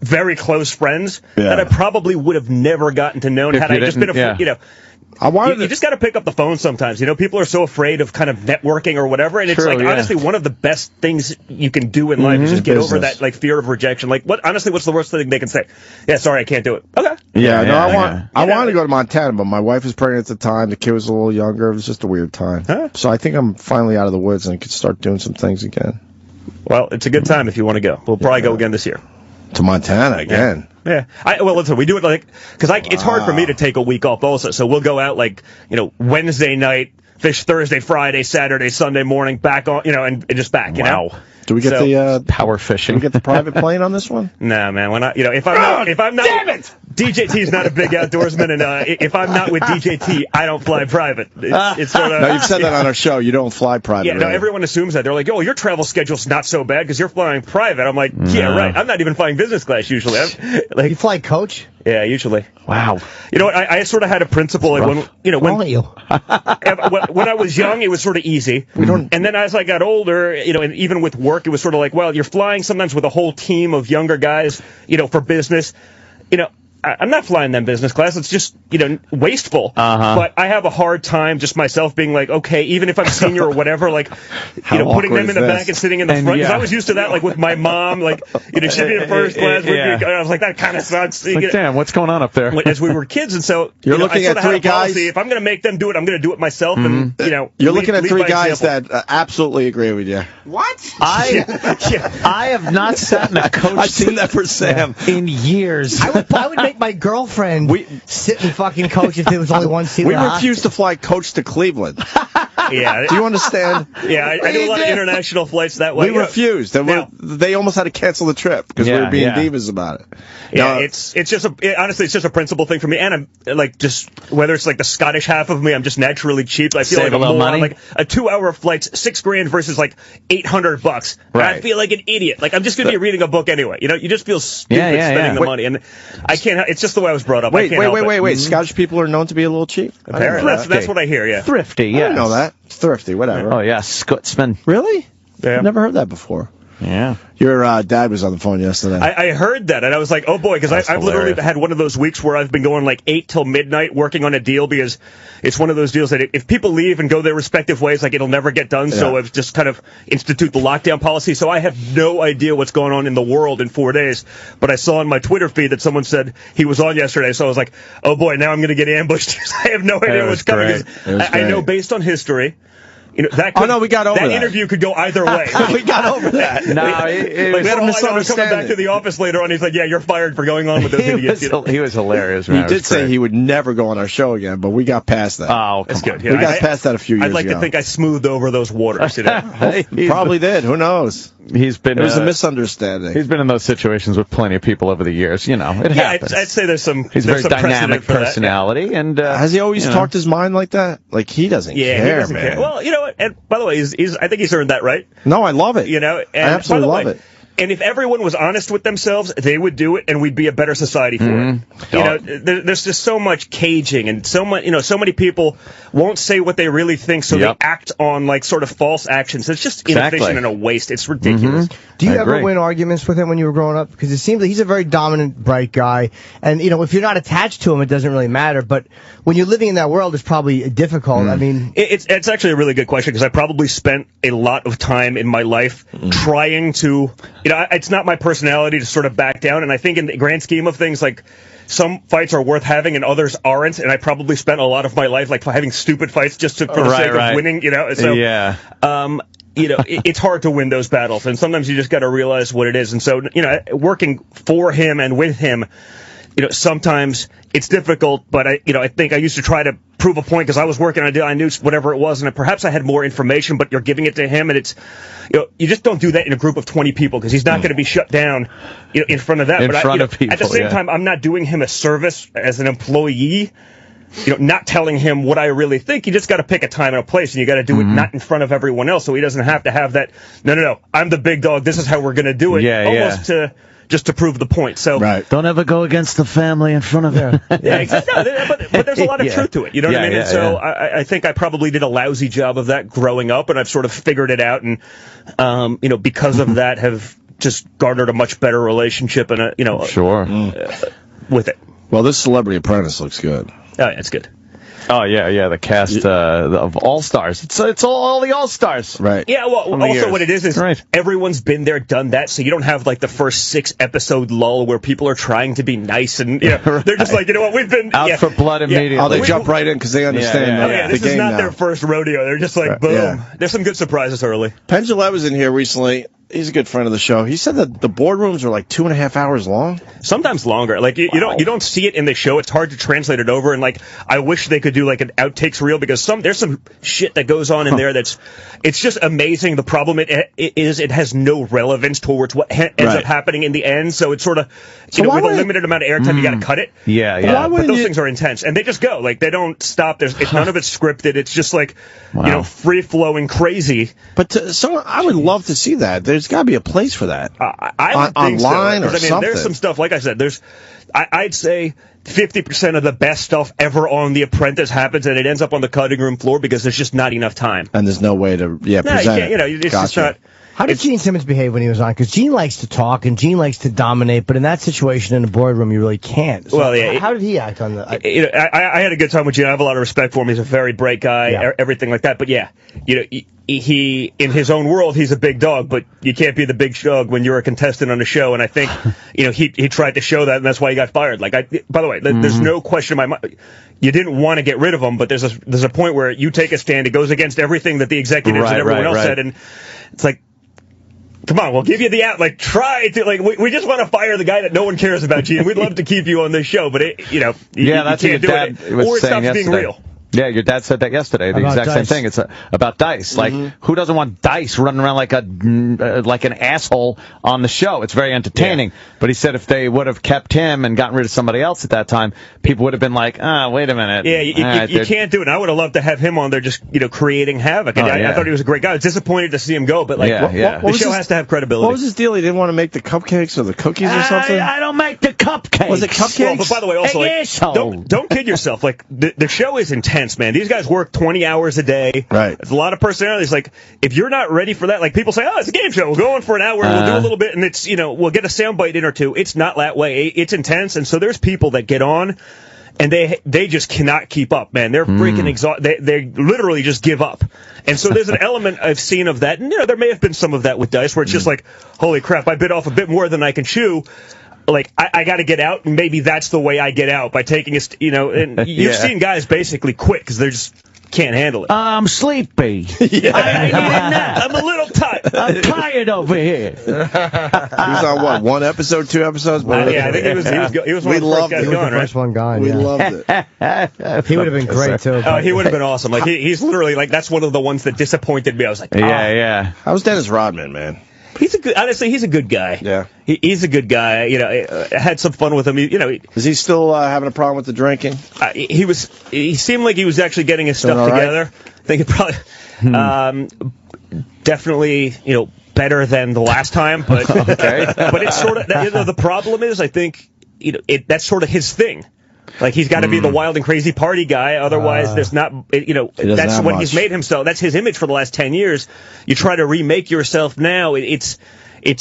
Speaker 5: very close friends that I probably would have never gotten to know had I just been you just got to pick up the phone sometimes. People are so afraid of kind of networking or whatever, and it's honestly one of the best things you can do in life is just get over that like fear of rejection. Like, what's the worst thing they can say? Yeah, sorry, I can't do it. Okay.
Speaker 3: I wanted to go to Montana, but my wife was pregnant at the time. The kid was a little younger. It was just a weird time. So I think I'm finally out of the woods and I could start doing some things again.
Speaker 5: Well, it's a good time if you want to go. We'll probably go again this year.
Speaker 3: To Montana again.
Speaker 5: Yeah. Well, listen, we do it like, because it's hard for me to take a week off also. So we'll go out like, Wednesday night, fish Thursday, Friday, Saturday, Sunday morning, back on, and just back, you know.
Speaker 3: Do we get the
Speaker 4: power fishing?
Speaker 3: Do we get the private plane on this one?
Speaker 5: No, man. We're not. If I'm not.
Speaker 3: Damn it!
Speaker 5: DJT is not a big outdoorsman, and if I'm not with DJT, I don't fly private. It's sort of,
Speaker 3: no, you've said that on our show. You don't fly private.
Speaker 5: Yeah, no, everyone assumes that. They're like, oh, your travel schedule's not so bad because you're flying private. I'm like, yeah, right. I'm not even flying business class usually.
Speaker 6: You fly coach?
Speaker 5: Yeah, usually.
Speaker 4: Wow.
Speaker 5: You know what? I sort of had a principle like when I was young, it was sort of easy. And then as I got older, and even with work, it was sort of like, well, you're flying sometimes with a whole team of younger guys, for business. I'm not flying them business class. It's just, wasteful. But I have a hard time just myself being like, okay, even if I'm senior or whatever, like, putting them in the back and sitting in the front. Because I was used to that, like, with my mom, like, she'd be in first class. I was like, that kind of sucks.
Speaker 4: Like, damn, what's going on up there?
Speaker 5: As we were kids, and so,
Speaker 3: you're looking at three guys.
Speaker 5: If I'm going to make them do it, I'm going to do it myself. And,
Speaker 3: you're looking at three guys that absolutely agree with you.
Speaker 6: What?
Speaker 4: I have not sat in a coach seat.
Speaker 3: I've seen that for Sam
Speaker 4: in years.
Speaker 6: I would make my girlfriend sit in fucking coach if there was only one seat.
Speaker 3: We refused to fly coach to Cleveland.
Speaker 5: Yeah.
Speaker 3: Do you understand?
Speaker 5: Yeah, I do a lot of international flights that way.
Speaker 3: We refused. They almost had to cancel the trip because we were being divas about it.
Speaker 5: Yeah, it's just honestly, it's just a principle thing for me. And I'm like, just whether it's like the Scottish half of me, I'm just naturally cheap. I feel like like a 2-hour flight's $6,000 versus like $800. Right. I feel like an idiot. Like I'm just going to be reading a book anyway. You just feel stupid spending the money, and I can't. It's just the way I was brought up.
Speaker 3: Wait. Scottish people are known to be a little cheap.
Speaker 5: Apparently, that's what I hear. Yeah,
Speaker 4: thrifty. Yeah,
Speaker 3: I didn't know that. Thrifty, whatever.
Speaker 4: Oh yeah, Scotsman.
Speaker 3: Really?
Speaker 5: Yeah.
Speaker 3: I've never heard that before.
Speaker 4: Yeah.
Speaker 3: Your dad was on the phone yesterday.
Speaker 5: I heard that, and I was like, oh boy, because I've literally had one of those weeks where I've been going like 8 till midnight working on a deal because it's one of those deals that if people leave and go their respective ways, like it'll never get done. Yeah. So I've just kind of institute the lockdown policy. So I have no idea what's going on in the world in 4 days. But I saw on my Twitter feed that someone said he was on yesterday. So I was like, oh boy, now I'm going to get ambushed. I have no idea what's coming. I know based on history. That could, we got over that. That interview could go either way.
Speaker 3: We got over that.
Speaker 4: No, it was
Speaker 5: a misunderstanding. Coming back to the office later on, he's like, yeah, you're fired for going on with those idiots.
Speaker 4: He was hilarious.
Speaker 3: He did say he would never go on our show again, but we got past that.
Speaker 4: Oh,
Speaker 5: that's good. Yeah,
Speaker 3: we got past that a few years ago.
Speaker 5: I'd like to think I smoothed over those waters.
Speaker 3: Probably did. Who knows?
Speaker 4: It
Speaker 3: was a misunderstanding.
Speaker 4: He's been in those situations with plenty of people over the years. It happens.
Speaker 5: I'd say there's some.
Speaker 4: He's a very dynamic personality, and
Speaker 3: has he always talked his mind like that? Like he doesn't care.
Speaker 5: He doesn't care. Well, you know what? And by the way, I think he's earned that right.
Speaker 3: No, I love it.
Speaker 5: And
Speaker 3: I absolutely love it.
Speaker 5: And if everyone was honest with themselves, they would do it, and we'd be a better society for it. There's just so much caging, and so many people won't say what they really think, so they act on like sort of false actions. It's just inefficient and a waste. It's ridiculous.
Speaker 6: Do you ever win arguments with him when you were growing up? Because it seems like he's a very dominant, bright guy, and if you're not attached to him, it doesn't really matter. But when you're living in that world, it's probably difficult. I mean,
Speaker 5: it's actually a really good question because I probably spent a lot of time in my life trying to. It's not my personality to sort of back down, and I think in the grand scheme of things, like, some fights are worth having and others aren't, and I probably spent a lot of my life, like, having stupid fights just for the sake of winning, so, it's hard to win those battles, and sometimes you just gotta realize what it is, and so, working for him and with him, sometimes it's difficult, but I think I used to try to prove a point because I was working on a deal. I knew whatever it was, and perhaps I had more information, but you're giving it to him, and it's, you just don't do that in a group of 20 people because he's not going to be shut down, in front of that.
Speaker 4: At the
Speaker 5: same time, I'm not doing him a service as an employee. Not telling him what I really think. You just got to pick a time and a place, and you got to do it not in front of everyone else, so he doesn't have to have that. No, I'm the big dog. This is how we're going to do it. Just to prove the point. So
Speaker 4: don't ever go against the family in front of her.
Speaker 5: Exactly. But there's a lot of truth to it. You know what I mean? And so I think I probably did a lousy job of that growing up, and I've sort of figured it out, and because of that, have just garnered a much better relationship and with it.
Speaker 3: Well, this Celebrity Apprentice looks good.
Speaker 5: Oh, yeah, it's good.
Speaker 4: Oh, yeah, the cast of All-Stars. It's all the All-Stars.
Speaker 3: Right.
Speaker 5: Yeah, well, also what it is everyone's been there, done that, so you don't have, like, the first 6-episode lull where people are trying to be nice, and, they're just like, you know what, we've been...
Speaker 4: Out for blood immediately.
Speaker 3: Oh, they jump right in because they understand
Speaker 5: the game. This is not their first rodeo. They're just like, boom. Yeah. There's some good surprises early.
Speaker 3: Penn Jillette was in here recently. he's a good friend of the show. He said that the boardrooms are like 2.5 hours long.
Speaker 5: Sometimes longer. Like you don't see it in the show. It's hard to translate it over. And like I wish they could do like an outtakes reel because there's some shit that goes on in there it's just amazing. The problem it has no relevance towards what ends up happening in the end. So it's sort of with a limited amount of airtime, you got to cut it.
Speaker 4: Yeah.
Speaker 5: But those things are intense, and they just go. Like they don't stop. None of it's scripted. It's just like free flowing crazy.
Speaker 3: But I would love to see that. There's got to be a place for that.
Speaker 5: I would think
Speaker 3: online
Speaker 5: so.
Speaker 3: or something.
Speaker 5: There's some stuff. Like I said, I'd say 50% of the best stuff ever on The Apprentice happens, and it ends up on the cutting room floor because there's just not enough time.
Speaker 3: And there's no way to present it.
Speaker 5: It's just not.
Speaker 6: How did Gene Simmons behave when he was on? Because Gene likes to talk and Gene likes to dominate, but in that situation in the boardroom, you really can't. So how did he act on the?
Speaker 5: I had a good time with Gene. I have a lot of respect for him. He's a very bright guy, everything like that. But he in his own world, he's a big dog, but you can't be the big dog when you're a contestant on a show. And I think he tried to show that, and that's why he got fired. Like by the way, there's no question in my mind. You didn't want to get rid of him, but there's a point where you take a stand. It goes against everything that the executives and everyone else said, and it's like. Come on, we'll give you the out. Like, try to, like, we just want to fire the guy that no one cares about, Gene. We'd love to keep you on this show, but you
Speaker 4: that's
Speaker 5: you
Speaker 4: what
Speaker 5: can't do it, or it stops being real.
Speaker 4: Yeah, your dad said that yesterday. The exact same thing. It's about Dice. Like, who doesn't want Dice running around like an asshole on the show? It's very entertaining. Yeah. But he said if they would have kept him and gotten rid of somebody else at that time, people would have been like, wait a minute.
Speaker 5: Yeah, you can't do it. And I would have loved to have him on there just, creating havoc. And I thought he was a great guy. I was disappointed to see him go, but the show has to have credibility.
Speaker 3: What was his deal? He didn't want to make the cupcakes or the cookies or something?
Speaker 6: I don't make the cupcakes.
Speaker 3: Was it cupcakes?
Speaker 5: Well, but by the way, also, don't kid yourself. Like, the show is intense, man. These guys work 20 hours a day.
Speaker 3: Right.
Speaker 5: It's a lot of personalities. Like, if you're not ready for that, like people say, it's a game show. We'll go on for an hour. We'll do a little bit, and it's, we'll get a soundbite in or two. It's not that way. It's intense, and so there's people that get on, and they just cannot keep up, man. They're freaking exhausted. They literally just give up. And so there's an element I've seen of that, and there may have been some of that with Dice, where it's just like, holy crap, I bit off a bit more than I can chew. Like, I got to get out, and maybe that's the way I get out, by taking and you've seen guys basically quit because they're just can't handle it.
Speaker 6: I'm sleepy.
Speaker 5: I need a nap. I'm a little tired.
Speaker 6: I'm tired over here.
Speaker 3: He was on what, 1 episode, 2 episodes?
Speaker 5: I think he was one of the first guys going, right?
Speaker 6: First one gone.
Speaker 3: We loved it.
Speaker 6: He would have been great too.
Speaker 5: Oh, he would have been awesome. Like he's literally like, that's one of the ones that disappointed me. I was like,
Speaker 3: How's Dennis Rodman, man?
Speaker 5: Honestly, he's a good guy.
Speaker 3: Yeah.
Speaker 5: He's a good guy. I had some fun with him.
Speaker 3: Is he still having a problem with the drinking?
Speaker 5: He seemed like he was actually getting his stuff together. Right? I think it probably, definitely, better than the last time, but, but it's sort of, the problem is, I think, that's sort of his thing. Like, he's got to be the wild and crazy party guy. Otherwise, there's not, that's what he's made himself. That's his image for the last 10 years. You try to remake yourself now, it's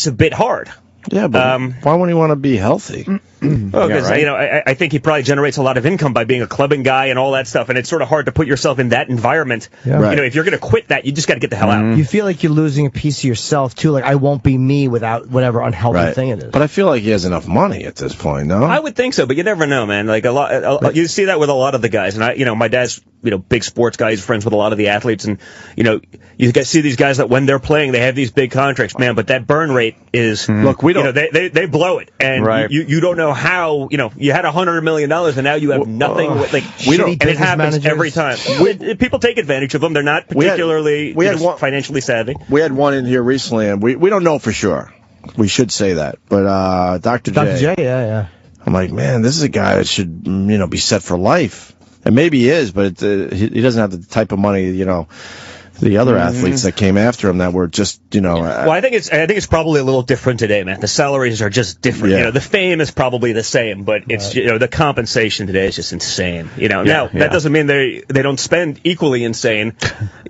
Speaker 5: a bit hard.
Speaker 3: Yeah, but why wouldn't he want to be healthy?
Speaker 5: Because I think he probably generates a lot of income by being a clubbing guy and all that stuff, and it's sort of hard to put yourself in that environment. Yeah. Right. If you're going to quit that, you just got to get the hell out.
Speaker 6: You feel like you're losing a piece of yourself too. Like, I won't be me without whatever unhealthy thing it is.
Speaker 3: But I feel like he has enough money at this point. No,
Speaker 5: I would think so, but you never know, man. Like you see that with a lot of the guys, and my dad's big sports guy. He's friends with a lot of the athletes, and you guys see these guys that when they're playing, they have these big contracts, man. But that burn rate is
Speaker 3: look, we don't.
Speaker 5: They blow it, and you don't know how. You had $100 million, and now you have nothing. We don't, and it happens every time. People take advantage of them. They're not particularly financially savvy.
Speaker 3: We had one in here recently, and we don't know for sure. We should say that, but Dr. J,
Speaker 6: yeah.
Speaker 3: I'm like, man, this is a guy that should be set for life, and maybe he is, but he doesn't have the type of money the other athletes that came after him that were just,
Speaker 5: Well, I think it's probably a little different today, man. The salaries are just different.
Speaker 3: Yeah.
Speaker 5: The fame is probably the same, but it's the compensation today is just insane. Now that doesn't mean they don't spend equally insane,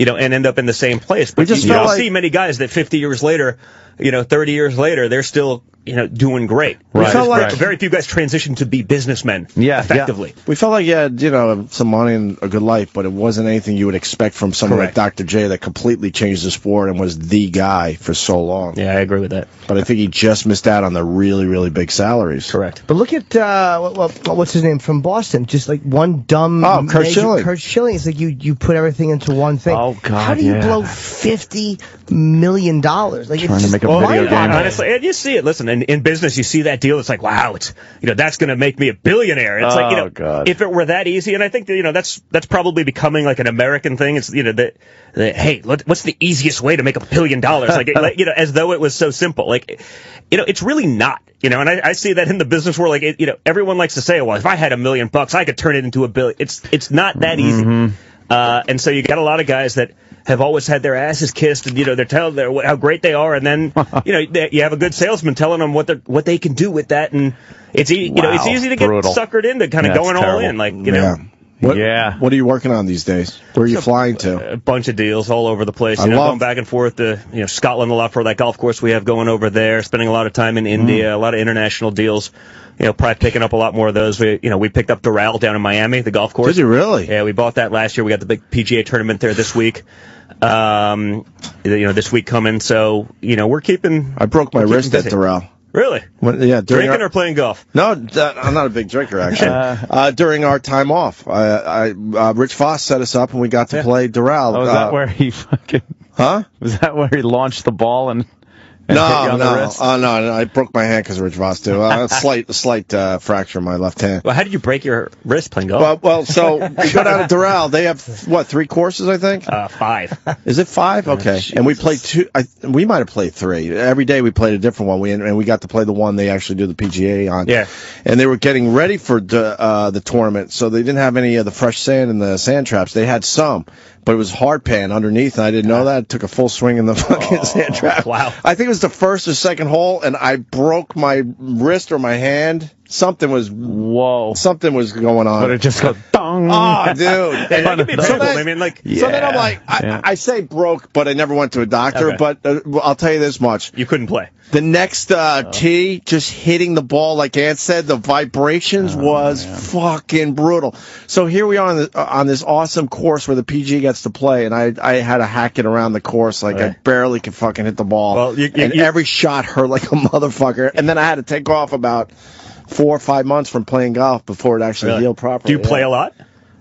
Speaker 5: and end up in the same place. But you don't see many guys that 50 years later, 30 years later, they're still doing great.
Speaker 3: Right.
Speaker 5: Very few guys transition to be businessmen effectively.
Speaker 3: Yeah. We felt like you had, some money and a good life, but it wasn't anything you would expect from someone like Dr. J that completely changed the sport and was the guy for so long.
Speaker 5: Yeah, I agree with that.
Speaker 3: But I think he just missed out on the really, really big salaries.
Speaker 5: Correct.
Speaker 6: But look at, what's his name from Boston? Just like one dumb...
Speaker 3: Kurt Schilling.
Speaker 6: Kurt Schilling. It's like you put everything into one thing.
Speaker 4: Oh, God,
Speaker 6: How do you blow $50 million? Like,
Speaker 4: trying to make like a video game.
Speaker 5: Honestly, and you see it. Listen, in business, you see that deal. It's like, wow, it's that's going to make me a billionaire. It's like
Speaker 4: God.
Speaker 5: If it were that easy, and I think that that's probably becoming like an American thing. It's that hey, what's the easiest way to make $1 billion? Like as though it was so simple. Like it's really not. And I see that in the business world. Like everyone likes to say, well, if I had $1 million, I could turn it into $1 billion. It's not that easy. And so you got a lot of guys that have always had their asses kissed, and they're telling how great they are, and then you have a good salesman telling them what they can do with that, and it's it's easy to get suckered into kind of going all in, like
Speaker 3: What are you working on these days? Where are you flying to?
Speaker 5: A bunch of deals all over the place. Going back and forth to Scotland a lot for that golf course we have going over there. Spending a lot of time in India, a lot of international deals. Probably picking up a lot more of those. We picked up Doral down in Miami, the golf course.
Speaker 3: Did you really?
Speaker 5: Yeah, we bought that last year. We got the big PGA tournament there this week. This week coming. So we're keeping.
Speaker 3: I broke my wrist at Doral.
Speaker 5: Really? Drinking or playing golf?
Speaker 3: No, I'm not a big drinker, actually. During our time off, Rich Voss set us up, and we got to play Doral.
Speaker 4: Oh, was that where he fucking...
Speaker 3: Huh?
Speaker 4: Was that where he launched the ball and
Speaker 3: No, I broke my hand because of Rich Voss, too. A slight fracture in my left hand.
Speaker 5: Well, how did you break your wrist playing golf?
Speaker 3: Well, so we go down to Doral. They have, 3 courses, I think?
Speaker 5: 5.
Speaker 3: Is it 5? Okay. And we played 2. We might have played 3. Every day we played a different one. And we got to play the one they actually do the PGA on.
Speaker 5: Yeah.
Speaker 3: And they were getting ready for the tournament, so they didn't have any of the fresh sand in the sand traps. They had some, but it was hard pan underneath, and I didn't know that. I took a full swing in the fucking sand trap.
Speaker 5: Wow.
Speaker 3: I think it was the first or second hole, and I broke my wrist or my hand. Something was going on.
Speaker 4: But it just goes dong.
Speaker 3: Oh, dude.
Speaker 5: That could be painful.
Speaker 3: So then I'm like, I say broke, but I never went to a doctor. Okay. But I'll tell you this much.
Speaker 5: You couldn't play.
Speaker 3: The next tee, just hitting the ball, like Ant said, the vibrations was fucking brutal. So here we are on this awesome course where the PG gets to play, and I had to hack it around the course. Like, I barely could fucking hit the ball. Well, every shot hurt like a motherfucker. And then I had to take off about 4 or 5 months from playing golf before it actually healed properly.
Speaker 5: Do you play a lot?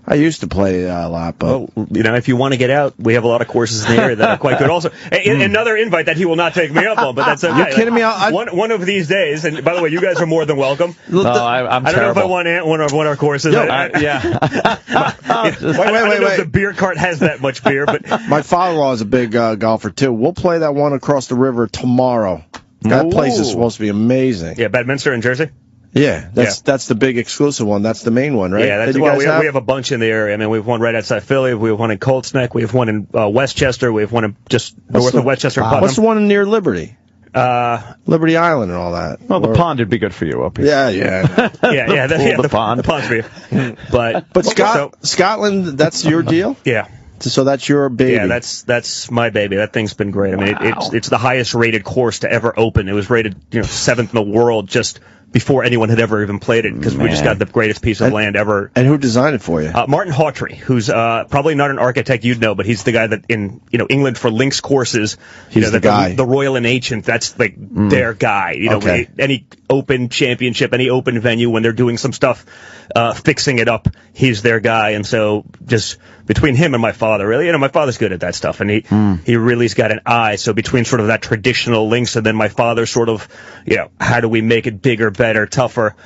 Speaker 3: I used to play a lot, but...
Speaker 5: Well, if you want to get out, we have a lot of courses in the area that are quite good also. Another invite that he will not take me up on, but that's okay.
Speaker 3: You're kidding me?
Speaker 5: One of these days, and by the way, you guys are more than welcome.
Speaker 4: No, I'm
Speaker 5: I don't know if I want one of our courses.
Speaker 3: Wait.
Speaker 5: I don't know if the beer cart has that much beer, but...
Speaker 3: My father-in-law is a big golfer, too. We'll play that one across the river tomorrow. That place is supposed to be amazing.
Speaker 5: Yeah, Bedminster in Jersey?
Speaker 3: Yeah, that's the big exclusive one. That's the main one, right?
Speaker 5: Yeah, we have a bunch in the area. I mean, we have one right outside Philly. We have one in Colts Neck. We have one in Westchester. We have one in just north of Westchester. Putnam.
Speaker 3: What's the one near Liberty? Liberty Island and all that.
Speaker 4: Well, the pond would be good for you, Opie.
Speaker 3: Yeah.
Speaker 5: The pond. The pond's for you. But
Speaker 3: Scotland, that's your deal?
Speaker 5: Yeah.
Speaker 3: So that's your baby.
Speaker 5: Yeah, that's my baby. That thing's been great. I mean, it's the highest rated course to ever open. It was rated 7th in the world just before anyone had ever even played it, because we just got the greatest piece of land ever.
Speaker 3: And who designed it for you?
Speaker 5: Martin Hawtrey, who's probably not an architect you'd know, but he's the guy that in England for links courses,
Speaker 3: he's the guy.
Speaker 5: The Royal and Ancient, that's like their guy. Any open championship, any open venue, when they're doing some stuff, fixing it up, he's their guy. And so just between him and my father, really, my father's good at that stuff, and he really's got an eye. So between sort of that traditional links and then my father sort of, how do we make it bigger, better, tougher,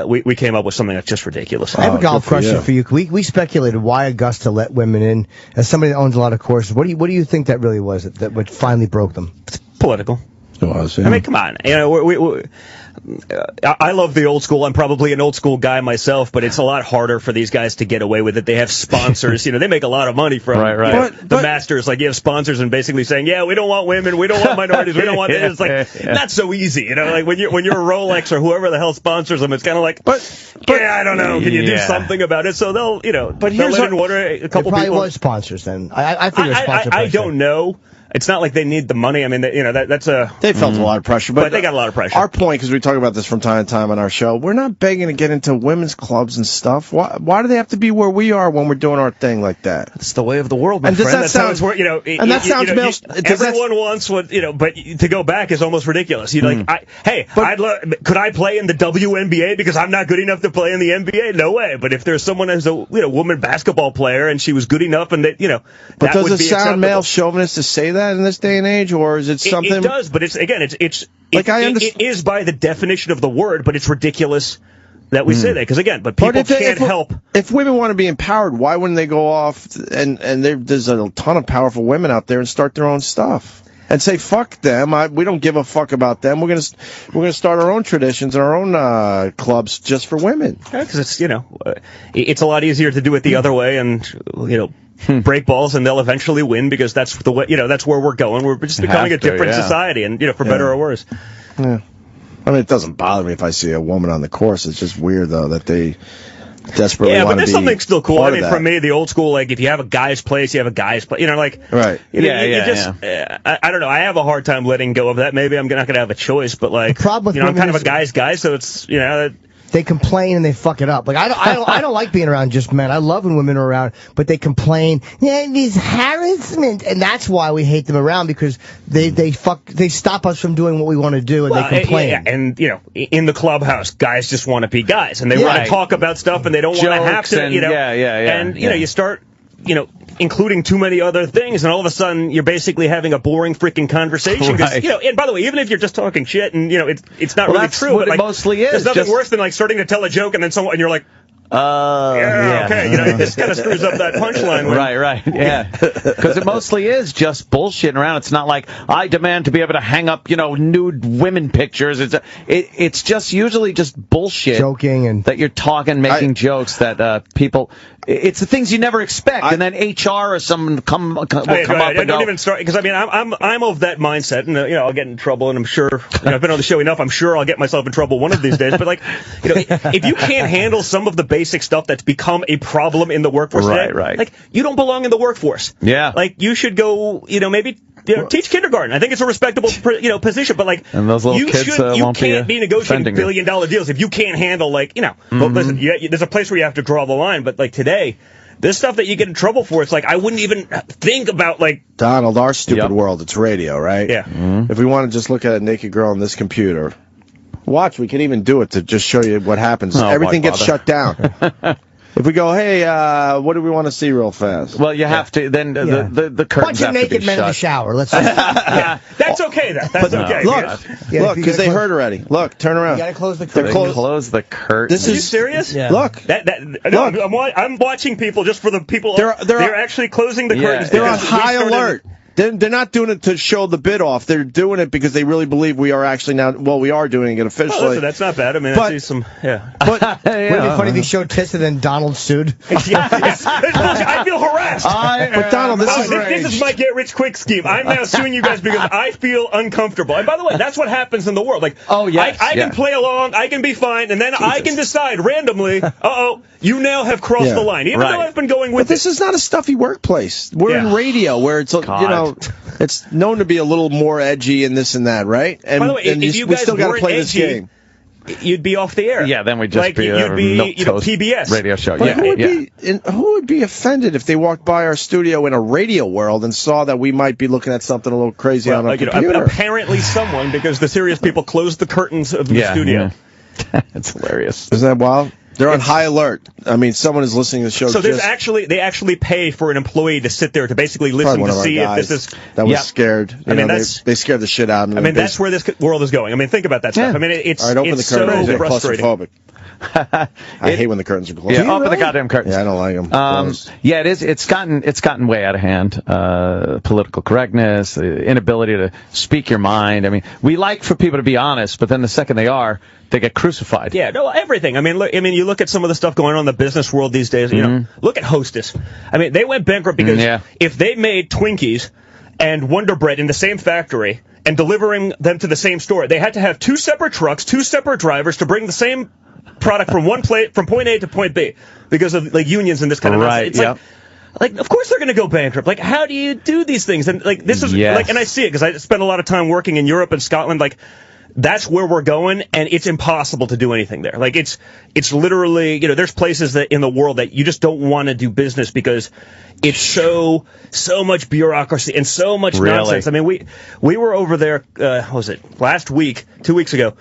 Speaker 5: we came up with something that's just ridiculous.
Speaker 6: I have a golf question for you. We speculated why Augusta let women in. As somebody that owns a lot of courses, what do you think that really was that finally broke them?
Speaker 5: It's political.
Speaker 3: It was, yeah.
Speaker 5: I mean, come on. I love the old school. I'm probably an old school guy myself, but it's a lot harder for these guys to get away with it. They have sponsors. They make a lot of money from the Masters. Like, you have sponsors and basically saying, yeah, we don't want women, we don't want minorities, we don't want this. It's like, not so easy. Like when you're a Rolex or whoever the hell sponsors them, it's kind of like, I don't know. Can you do something about it? So they'll, but here's let in water a couple
Speaker 6: probably
Speaker 5: people.
Speaker 6: Was sponsors then. I figure sponsors.
Speaker 5: I don't know. It's not like they need the money. I mean, that's a...
Speaker 3: They felt a lot of pressure. But
Speaker 5: they got a lot of pressure.
Speaker 3: Our point, because we talk about this from time to time on our show, we're not begging to get into women's clubs and stuff. Why do they have to be where we are when we're doing our thing like that?
Speaker 5: It's the way of the world, my friend.
Speaker 3: That sounds... And that sounds...
Speaker 5: Everyone wants what, but to go back is almost ridiculous. Could I play in the WNBA because I'm not good enough to play in the NBA? No way. But if there's someone who's a woman basketball player and she was good enough and that,
Speaker 3: But does it sound male chauvinist to say that? that in this day and age, or is it something? It
Speaker 5: does, but it's it is by the definition of the word, but it's ridiculous that we say that, because again, but people can't help.
Speaker 3: If women want to be empowered, why wouldn't they go off and there's a ton of powerful women out there and start their own stuff and say fuck them? We don't give a fuck about them. We're gonna start our own traditions and our own clubs just for women.
Speaker 5: Because it's it's a lot easier to do it the other way, and break balls, and they'll eventually win, because that's the way. That's where we're going. We're just becoming a different society, and for better or worse.
Speaker 3: Yeah. I mean, it doesn't bother me if I see a woman on the course. It's just weird, though, that they desperately want to be. Yeah, but there's
Speaker 5: something still cool. I mean, for me, the old school, like, if you have a guy's place, you have a guy's place.
Speaker 3: Right.
Speaker 5: I don't know. I have a hard time letting go of that. Maybe I'm not going to have a choice, but, like, I'm kind of a guy's guy, so it's,
Speaker 6: they complain and they fuck it up. Like, I don't like being around just men. I love when women are around, but they complain. Yeah, these harassment, and that's why we hate them around, because they stop us from doing what we want to do, and they complain.
Speaker 5: Yeah, and in the clubhouse, guys just want to be guys, and they want to talk about stuff, and they don't want to have to. And you start. Including too many other things, and all of a sudden you're basically having a boring freaking conversation. Right. And by the way, even if you're just talking shit and it's not really true,
Speaker 4: but
Speaker 5: it
Speaker 4: mostly is.
Speaker 5: There's nothing worse than like starting to tell a joke and then you're like, okay, it just kind of screws up that punchline.
Speaker 4: Right, yeah. Because it mostly is just bullshitting around. It's not like, I demand to be able to hang up, nude women pictures. It's just usually just bullshit.
Speaker 6: Joking and
Speaker 4: that you're talking, making jokes that people. It's the things you never expect, and then HR or someone will come up and
Speaker 5: go. Don't even start, because I mean I'm of that mindset, and I'll get in trouble, and I'm sure I've been on the show enough. I'm sure I'll get myself in trouble one of these days. But like, if you can't handle some of the basic stuff that's become a problem in the workforce today, like, you don't belong in the workforce.
Speaker 4: Yeah,
Speaker 5: like, you should go, maybe. Teach kindergarten. I think it's a respectable, position, but like,
Speaker 4: and those little kids,
Speaker 5: you can't be negotiating billion-dollar deals if you can't handle, like, well, listen, there's a place where you have to draw the line, but like today, this stuff that you get in trouble for, it's like, I wouldn't even think about, like,
Speaker 3: Donald, our stupid world, it's radio, right?
Speaker 5: Yeah.
Speaker 3: Mm-hmm. If we want to just look at a naked girl on this computer, watch, we can even do it to just show you what happens. Everything gets shut down. If we go, hey, what do we want to see real fast?
Speaker 4: Well, you have to, then the curtains have to be shut.
Speaker 6: Bunch of naked men in the shower. Let's
Speaker 5: That's okay, then. That's okay.
Speaker 3: Look, because they heard already. Look, turn around.
Speaker 6: You got to close the curtains.
Speaker 4: Close the curtains.
Speaker 5: Are you serious?
Speaker 6: Yeah.
Speaker 3: Look.
Speaker 5: Look. I'm watching people, just for the people. They're actually closing the curtains.
Speaker 3: They're on high alert. They're not doing it to show the bid off. They're doing it because they really believe we are actually now. Well, we are doing it officially.
Speaker 5: Oh, listen, that's not bad. I mean, I see some. Yeah.
Speaker 3: But
Speaker 6: wouldn't it be funny if he showed tits and then Donald sued?
Speaker 5: I feel harassed.
Speaker 3: But Donald,
Speaker 5: this is my get-rich-quick scheme. I'm now suing you guys because I feel uncomfortable. And by the way, that's what happens in the world. Like, I can play along, I can be fine, and then I can decide randomly. You now have crossed the line. Even though I've been going with.
Speaker 3: But this is not a stuffy workplace. We're in radio, where it's it's known to be a little more edgy and this and that, right? And
Speaker 5: by the way, if you guys still got to play this game. You'd be off the air.
Speaker 4: Yeah, then we'd just be
Speaker 5: you'd be PBS
Speaker 4: radio show.
Speaker 3: But who would be offended if they walked by our studio in a radio world and saw that we might be looking at something a little crazy on our computer?
Speaker 5: Apparently someone, because the serious people closed the curtains of the studio.
Speaker 4: Yeah. It's hilarious.
Speaker 3: Isn't that wild? They're on high alert. I mean, someone is listening to the show.
Speaker 5: So they actually pay for an employee to sit there to basically listen to see if this is.
Speaker 3: That was scared. They scared the shit out of me.
Speaker 5: I mean, that's where this world is going. I mean, think about that stuff. I mean, it's
Speaker 3: all right, open the curtains.
Speaker 5: So frustrating.
Speaker 3: Claustrophobic. I hate when the curtains are closed.
Speaker 4: Yeah, open the goddamn curtains.
Speaker 3: Yeah, I don't like them.
Speaker 4: Yeah, it is. It's gotten way out of hand. Political correctness, the inability to speak your mind. I mean, we like for people to be honest, but then the second they are, they get crucified.
Speaker 5: Yeah, no, everything. I mean, you look at some of the stuff going on in the business world these days. Look at Hostess. I mean, they went bankrupt because if they made Twinkies and Wonder Bread in the same factory and delivering them to the same store, they had to have 2 separate trucks, 2 separate drivers to bring the same product from from point A to point B because of like unions and this kind of
Speaker 4: nonsense.
Speaker 5: It's like, of course they're going to go bankrupt. Like, how do you do these things? And like, this is like, and I see it because I spent a lot of time working in Europe and Scotland. Like, that's where we're going, and it's impossible to do anything there. Like, it's literally, there's places that in the world that you just don't want to do business because it's so much bureaucracy and so much nonsense. I mean, we were over there, what was it, last week, 2 weeks ago,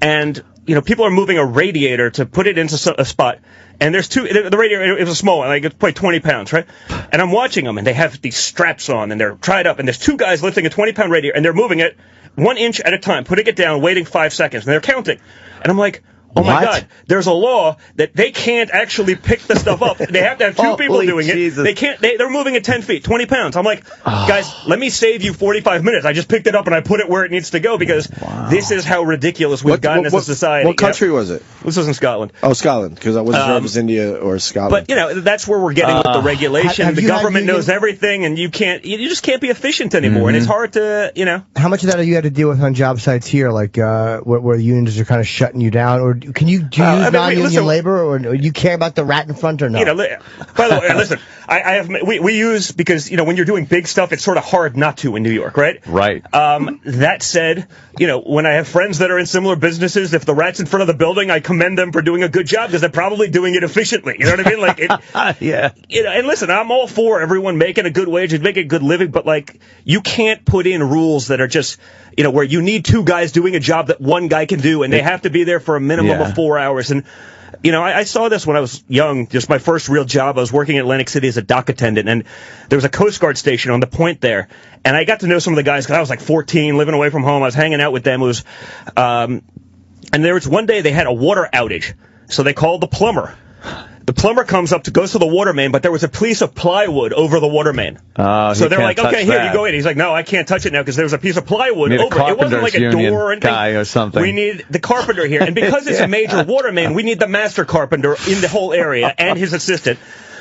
Speaker 5: and people are moving a radiator to put it into a spot. And there's the radiator is a small one, like it's probably 20 pounds, right? And I'm watching them, and they have these straps on, and they're tied up, and there's 2 guys lifting a 20-pound radiator, and they're moving it 1 inch at a time, putting it down, waiting 5 seconds, and they're counting. And I'm like, oh my God, there's a law that they can't actually pick the stuff up. They have to have 2 people doing it. They can't, they're moving it 10 feet, 20 pounds. I'm like, guys, let me save you 45 minutes. I just picked it up and I put it where it needs to go because this is how ridiculous we've gotten as a society.
Speaker 3: What country was it?
Speaker 5: This was in Scotland.
Speaker 3: Oh, Scotland, because I wasn't sure if it was India or Scotland.
Speaker 5: But, that's where we're getting with the regulation. The government knows everything and you just can't be efficient anymore. And it's hard to,
Speaker 6: How much of that have you had to deal with on job sites here, like where the unions are kind of shutting you down? Or do you use non-union labor, or do you care about the rat in front or no?
Speaker 5: By the way, listen, we use, because, when you're doing big stuff, it's sort of hard not to in New York, right?
Speaker 4: Right.
Speaker 5: That said, when I have friends that are in similar businesses, if the rat's in front of the building, I commend them for doing a good job because they're probably doing it efficiently. You know what I mean? Like,
Speaker 4: yeah.
Speaker 5: And listen, I'm all for everyone making a good wage and making a good living, but you can't put in rules that are just, where you need 2 guys doing a job that 1 guy can do, and they have to be there for a minimum of 4 hours. And I saw this when I was young, just my first real job. I was working in Atlantic City as a dock attendant, and there was a Coast Guard station on the point there. And I got to know some of the guys because I was like 14, living away from home. I was hanging out with them. It was, and there was one day they had a water outage, so they called the plumber. The plumber goes to the water main, but there was a piece of plywood over the water main. So they're like, okay, here, you go in. He's like, no, I can't touch it now because there's a piece of plywood over it. It wasn't like a door or anything.
Speaker 4: Guy or something.
Speaker 5: We need the carpenter here. And because it's a major water main, we need the master carpenter in the whole area and his assistant.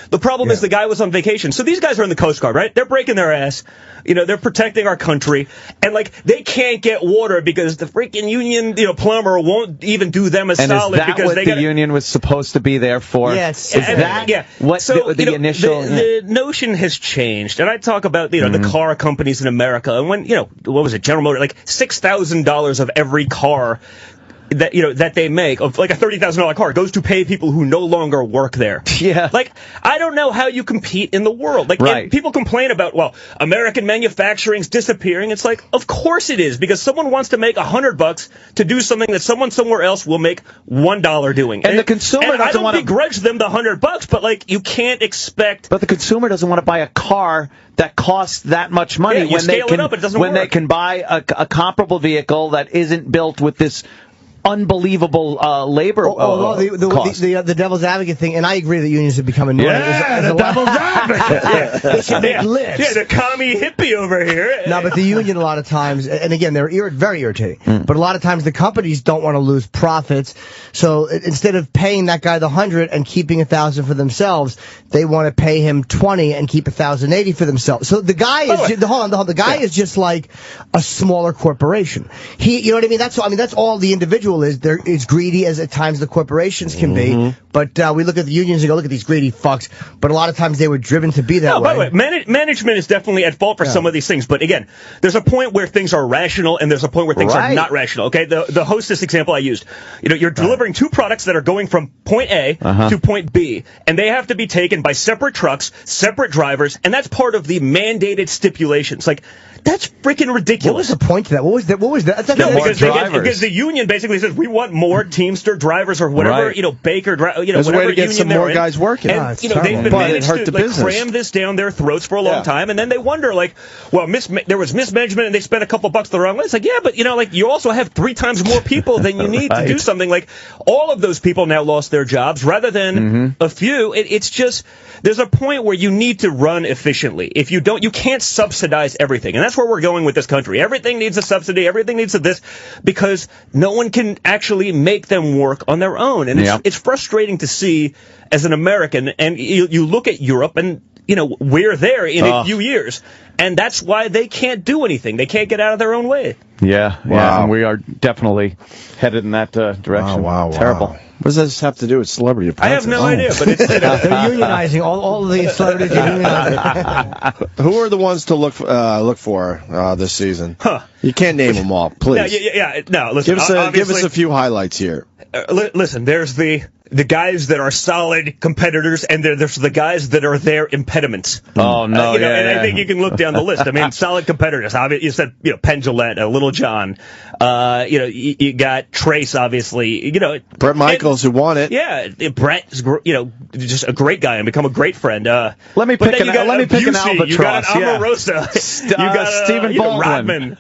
Speaker 5: The problem is the guy was on vacation. So these guys are in the Coast Guard, right? They're breaking their ass. They're protecting our country. And, they can't get water because the freaking union, plumber won't even do them a solid.
Speaker 4: And is that what the union was supposed to be there for?
Speaker 6: Yes.
Speaker 4: Is that what the initial...
Speaker 5: The notion has changed. And I talk about, the car companies in America. And when, what was it, General Motors, $6,000 of every car that they make, of like a $30,000 car, goes to pay people who no longer work there.
Speaker 4: Yeah.
Speaker 5: I don't know how you compete in the world. People complain about, American manufacturing's disappearing. It's like, of course it is, because someone wants to make $100 to do something that someone somewhere else will make $1 doing.
Speaker 4: And the consumer doesn't want to
Speaker 5: begrudge them the $100, but you can't expect.
Speaker 4: But the consumer doesn't want to buy a car that costs that much money when they can buy a comparable vehicle that isn't built with this unbelievable labor cost.
Speaker 6: The devil's advocate thing, and I agree that unions have become annoying.
Speaker 5: The devil's advocate.
Speaker 6: They should make lists.
Speaker 5: Yeah, the commie hippie over here.
Speaker 6: No, but the union a lot of times, and again, they're very irritating, but a lot of times the companies don't want to lose profits, so instead of paying that guy the $100 and keeping $1,000 for themselves, they want to pay him $20 and keep $1,080 for themselves. So the guy is the guy is just like a smaller corporation. You know what I mean? That's all the individual is. They're as greedy as at times the corporations can be. But we look at the unions and go, look at these greedy fucks. But a lot of times they were driven to be that way.
Speaker 5: By the way, management is definitely at fault for some of these things. But again, there's a point where things are rational and there's a point where things are not rational. Okay, the hostess example I used. You're delivering 2 products that are going from point A to point B, and they have to be taken by separate trucks, separate drivers, and that's part of the mandated stipulations. That's freaking ridiculous.
Speaker 6: What was the point to that? What was that?
Speaker 5: Because the union basically says we want more Teamster drivers or whatever, Baker,
Speaker 3: there's
Speaker 5: whatever
Speaker 3: a way to get some more guys working.
Speaker 5: And, they've been managed to cram this down their throats for a long time, and then they wonder, there was mismanagement and they spent a couple bucks the wrong way. It's but you also have 3 times more people than you need to do something. All of those people now lost their jobs rather than a few. It's just, there's a point where you need to run efficiently. If you don't, you can't subsidize everything. And that's where we're going with this country. Everything needs a subsidy. Everything needs this because no one can actually make them work on their own. And it's frustrating to see as an American. And you look at Europe and, we're there in a few years. And that's why they can't do anything. They can't get out of their own way.
Speaker 4: Yeah. And we are definitely headed in that direction.
Speaker 3: Wow.
Speaker 4: Terrible.
Speaker 3: What does this have to do with Celebrity Apprentice?
Speaker 5: I have no idea, but it's
Speaker 6: they're unionizing. All the celebrities are unionizing.
Speaker 3: Who are the ones to look for this season? You can't name them all, please.
Speaker 5: No, listen.
Speaker 3: Give us a few highlights here.
Speaker 5: listen, there's the guys that are solid competitors, and there's the guys that are their impediments.
Speaker 4: Oh, no,
Speaker 5: I think you can look down the list. I mean, solid competitors. You said, Penn Jillette, Little John. You got Trace, obviously.
Speaker 3: Brett Michaels, who won it.
Speaker 5: Yeah, Brett's, just a great guy and become a great friend.
Speaker 4: Let me pick an albatross.
Speaker 5: You got an Omarosa. You got
Speaker 4: Stephen Baldwin.
Speaker 5: Rodman.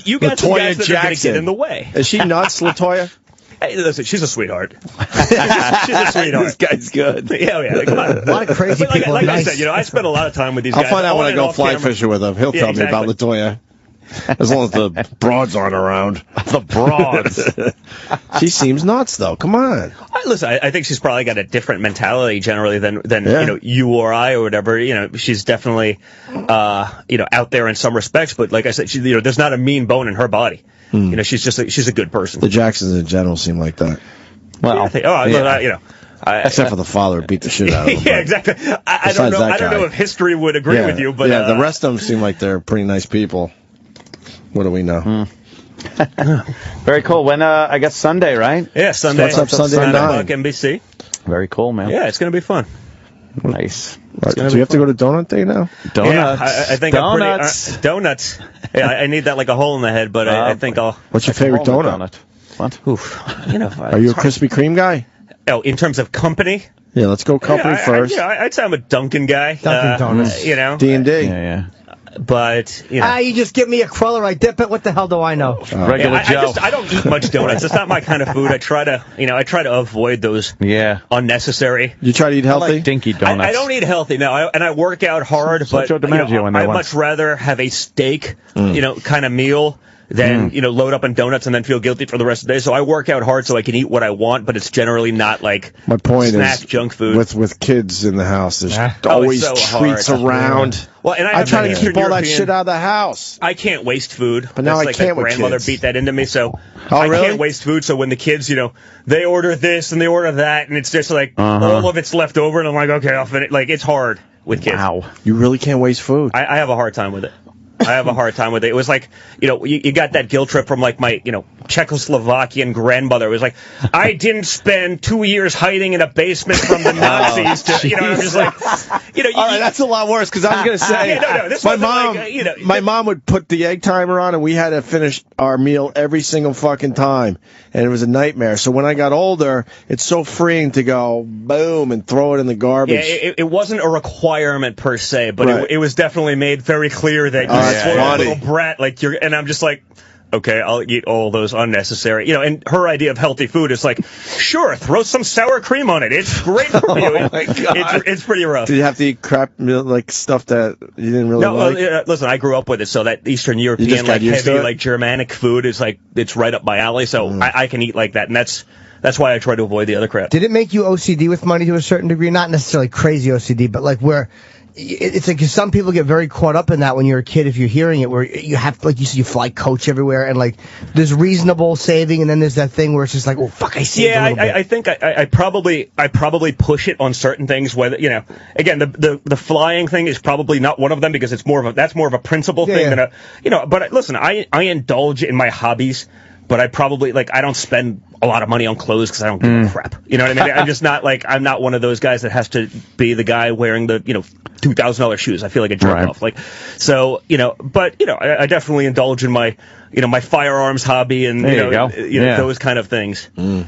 Speaker 5: You got some guys that are going to get in the way.
Speaker 3: Is she nuts, LaToya?
Speaker 5: Hey, listen, she's a sweetheart. She's a sweetheart.
Speaker 3: This guy's good.
Speaker 5: Yeah, come on.
Speaker 6: A lot of crazy people.
Speaker 5: Like I said, I spend a lot of time with these guys.
Speaker 3: I'll find out when I go fly fishing with him. He'll tell me about LaToya. As long as the broads aren't around.
Speaker 4: The broads.
Speaker 3: She seems nuts, though. Come on.
Speaker 5: Listen, I think she's probably got a different mentality generally than you or I or whatever. She's definitely out there in some respects, but like I said, there's not a mean bone in her body. She's a good person.
Speaker 3: The Jacksons in general seem like that.
Speaker 4: Well,
Speaker 3: except for the father who beat the shit out of him.
Speaker 5: Yeah, exactly. I don't know if history would agree with you, but
Speaker 3: the rest of them seem like they're pretty nice people. What do we know?
Speaker 4: Very cool. When I guess Sunday, right?
Speaker 5: Yeah, Sunday.
Speaker 3: What's up Sunday at 9?
Speaker 5: NBC.
Speaker 4: Very cool, man.
Speaker 5: Yeah, it's going to be fun.
Speaker 4: Nice.
Speaker 3: So you have to go to Donut Day now?
Speaker 4: Donuts.
Speaker 5: Yeah, I think
Speaker 4: donuts.
Speaker 5: Donuts. Yeah, I need that like a hole in the head, but I think I'll.
Speaker 3: What's your favorite donut?
Speaker 4: What?
Speaker 5: Oof.
Speaker 3: Are you a Krispy Kreme guy?
Speaker 5: Oh, in terms of company?
Speaker 3: Yeah, let's go company first.
Speaker 5: I'd say I'm a Dunkin' guy.
Speaker 6: Dunkin' Donuts.
Speaker 3: D&D.
Speaker 4: Yeah.
Speaker 5: But
Speaker 6: you just give me a cruller, I dip it. What the hell do I know?
Speaker 4: Regular Joe.
Speaker 5: I don't eat much donuts. It's not my kind of food. I try to avoid those. Unnecessary.
Speaker 3: You try to eat healthy?
Speaker 4: I like dinky donuts.
Speaker 5: I don't eat healthy. No, I work out hard, but I'd much rather have a steak, kind of meal than load up on donuts and then feel guilty for the rest of the day. So I work out hard so I can eat what I want, but it's generally not like
Speaker 3: my point
Speaker 5: snack
Speaker 3: is
Speaker 5: junk food.
Speaker 3: With kids in the house, there's always treats around.
Speaker 5: Yeah. Well, and
Speaker 3: I try to keep all that shit out of the house.
Speaker 5: I can't waste food.
Speaker 3: But now I can't with
Speaker 5: grandmother
Speaker 3: kids.
Speaker 5: beat that into me, so
Speaker 3: I
Speaker 5: can't waste food. So when the kids, they order this and they order that, and it's just like all of it's left over, and I'm like, okay, I'll finish. Like, it's hard with kids.
Speaker 3: Wow. You really can't waste food.
Speaker 5: I have a hard time with it. I have a hard time with it. It was like, you got that guilt trip from like my, Czechoslovakian grandmother. It was like, I didn't spend 2 years hiding in a basement from the Nazis to, I'm just like,
Speaker 3: all right, that's a lot worse because I was going to say, my mom would put the egg timer on and we had to finish our meal every single fucking time. And it was a nightmare. So when I got older, it's so freeing to go boom and throw it in the garbage.
Speaker 5: Yeah, it wasn't a requirement per se, but it was definitely made very clear that you're a little brat, and I'm just like, okay, I'll eat all those unnecessary, and her idea of healthy food is like, sure, throw some sour cream on it. It's great for you.
Speaker 3: Oh my God.
Speaker 5: It's pretty rough.
Speaker 3: Did you have to eat crap, like stuff that you didn't really like?
Speaker 5: Listen, I grew up with it, so that Eastern European, heavy, Germanic food is it's right up my alley, so I can eat like that, and that's why I try to avoid the other crap.
Speaker 6: Did it make you OCD with money to a certain degree? Not necessarily crazy OCD, but like where it's like some people get very caught up in that when you're a kid. If you're hearing it, where you have, like you said, you fly coach everywhere, and like there's reasonable saving, and then there's that thing where it's just like, oh fuck, I saved a little bit.
Speaker 5: I think I probably push it on certain things. Whether again, the flying thing is probably not one of them because it's more of a principle thing than a But listen, I indulge in my hobbies. But I probably, I don't spend a lot of money on clothes because I don't give a crap. You know what I mean? I'm just not, I'm not one of those guys that has to be the guy wearing the, $2,000 shoes. I feel like a jerk off. I definitely indulge in my, my firearms hobby and, those kind of things.
Speaker 4: You're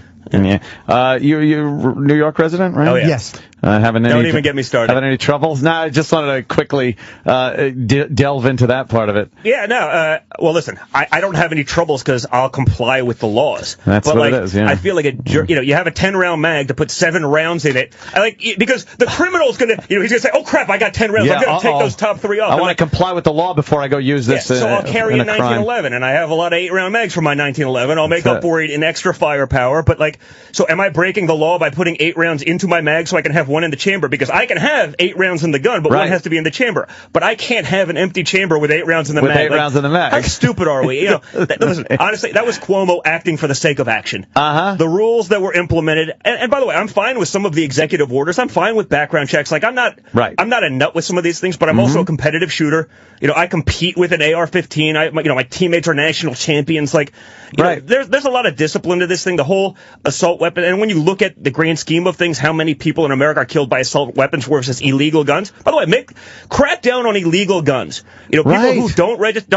Speaker 4: New York resident, right?
Speaker 5: Oh, yeah.
Speaker 6: Yes.
Speaker 5: Don't even get me started.
Speaker 4: Having any troubles? No, I just wanted to quickly delve into that part of it.
Speaker 5: Yeah, no. Well, listen, I don't have any troubles because I'll comply with the laws.
Speaker 4: That's what it is, yeah.
Speaker 5: I feel like you have a 10-round mag to put 7 rounds in it. Because the criminal's going to, he's going to say, oh, crap, I got 10 rounds. I'm going to take those top 3 off.
Speaker 4: I want to comply with the law before I go use this.
Speaker 5: So I'll carry a 1911, and I have a lot of 8-round mags for my 1911. I'll make up for it in extra firepower. But, so am I breaking the law by putting 8 rounds into my mag so I can have have one in the chamber because I can have 8 rounds in the gun, but one has to be in the chamber. But I can't have an empty chamber with 8 rounds in the mag.
Speaker 4: With 8 rounds in the mag.
Speaker 5: How stupid are we? Listen, honestly, that was Cuomo acting for the sake of action. The rules that were implemented, and by the way, I'm fine with some of the executive orders. I'm fine with background checks. Like I'm not a nut with some of these things, but I'm also a competitive shooter. I compete with an AR-15. My teammates are national champions. Like, there's a lot of discipline to this thing. The whole assault weapon, and when you look at the grand scheme of things, how many people in America are killed by assault weapons versus illegal guns? By the way, crack down on illegal guns. People who don't register,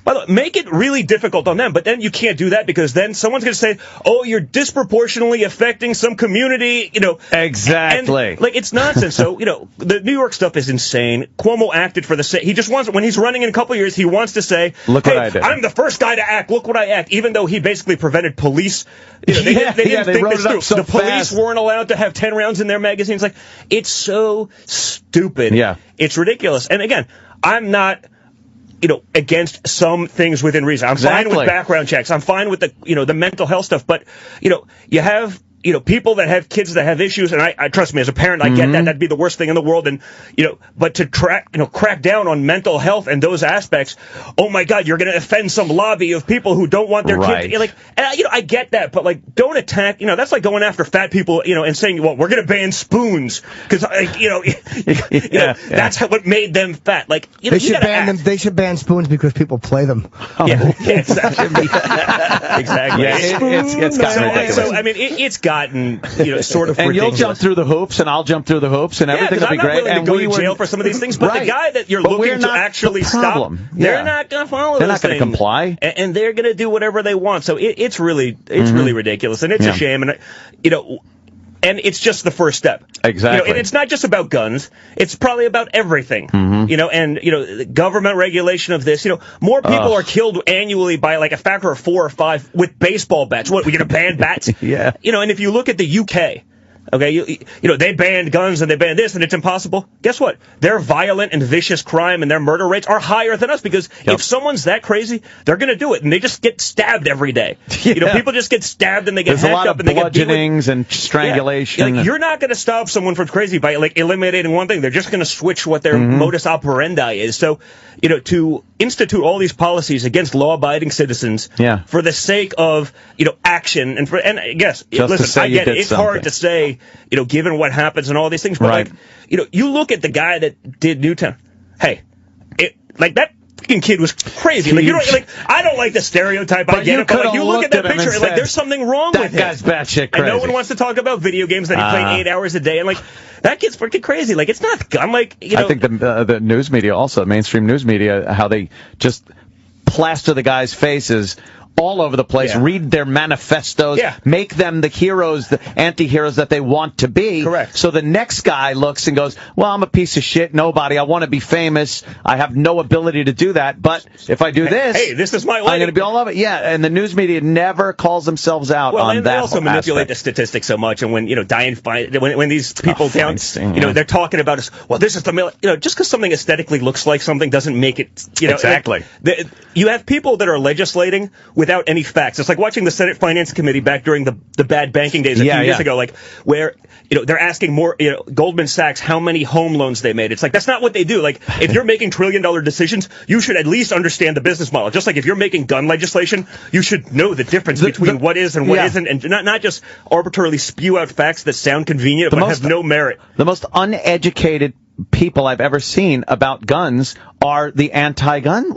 Speaker 5: by the way, make it really difficult on them. But then you can't do that because then someone's going to say, "Oh, you're disproportionately affecting some community."
Speaker 4: Exactly.
Speaker 5: And, it's nonsense. So the New York stuff is insane. Cuomo acted for the sake. He just wants, when he's running in a couple of years, he wants to say,
Speaker 4: "Look what I did.
Speaker 5: I'm the first guy to act. Look what I act." Even though he basically prevented police. They didn't think this through. The police weren't allowed to have 10 rounds in their magazines. Like, it's so stupid.
Speaker 4: Yeah.
Speaker 5: It's ridiculous. And again, I'm not, against some things within reason. I'm fine with background checks. I'm fine with the mental health stuff. But, you have, people that have kids that have issues, and I trust me, as a parent, I get that. That'd be the worst thing in the world. And, but to crack down on mental health and those aspects, oh my God, you're going to offend some lobby of people who don't want their kids. I get that, but don't attack, that's like going after fat people, and saying, well, we're going to ban spoons because, that's what made them fat.
Speaker 6: They should ban them. They should ban spoons because people play them.
Speaker 5: Yeah, exactly. Exactly.
Speaker 4: Yeah, it's gotten ridiculous.
Speaker 5: So, I mean, it's gotten, sort of
Speaker 4: and
Speaker 5: ridiculous.
Speaker 4: You'll jump through the hoops, and I'll jump through the hoops, and everything will be great.
Speaker 5: I'm not willing to go to jail for some of these things, but the guy that you're looking to actually stop, they're not going to follow
Speaker 4: They're
Speaker 5: those
Speaker 4: not going to comply.
Speaker 5: And they're going to do whatever they want. So it's really ridiculous, and it's a shame. And, and it's just the first step.
Speaker 4: Exactly.
Speaker 5: And it's not just about guns. It's probably about everything. And, government regulation of this. More people are killed annually by a factor of 4 or 5 with baseball bats. What, we're going to ban bats?
Speaker 4: Yeah.
Speaker 5: And if you look at the UK, okay, they banned guns and they banned this and it's impossible. Guess what? Their violent and vicious crime and their murder rates are higher than us because if someone's that crazy, they're going to do it, and they just get stabbed every day. People just get stabbed and they get hacked up and they get
Speaker 4: bludgeonings and strangulation.
Speaker 5: You're not going to stop someone from crazy by eliminating one thing. They're just going to switch what their modus operandi is. So, to institute all these policies against law-abiding citizens for the sake of action and I guess listen, I get it. It's hard to say. Given what happens and all these things, but you look at the guy that did Newtown. Hey, that fucking kid was crazy. I don't like the stereotype. I get it, but you look at that picture, and there's something wrong with him.
Speaker 4: That guy's batshit crazy.
Speaker 5: And no one wants to talk about video games that he played 8 hours a day, and that kid's freaking crazy. It's not. I'm I
Speaker 4: think the news media also, mainstream news media, how they just plaster the guys' faces all over the place, read their manifestos, make them the heroes, the anti-heroes that they want to be.
Speaker 5: Correct.
Speaker 4: So the next guy looks and goes, well, I'm a piece of shit, nobody, I want to be famous, I have no ability to do that, but if I do this,
Speaker 5: this is my way.
Speaker 4: I'm going to be all over it. Yeah, and the news media never calls themselves out on that.
Speaker 5: Well, they also manipulate the statistics so much, and when, Diane when these people they're talking about us, well, this is the, just because something aesthetically looks like something doesn't make it,
Speaker 4: Exactly.
Speaker 5: You have people that are legislating without any facts. It's like watching the Senate Finance Committee back during the bad banking days a few years ago, where they're asking more Goldman Sachs how many home loans they made. It's that's not what they do. If you're making $1 trillion decisions, you should at least understand the business model. Just like if you're making gun legislation, you should know the difference between what is and what isn't, and not just arbitrarily spew out facts that sound convenient but have no merit.
Speaker 4: The most uneducated people I've ever seen about guns are the anti-gun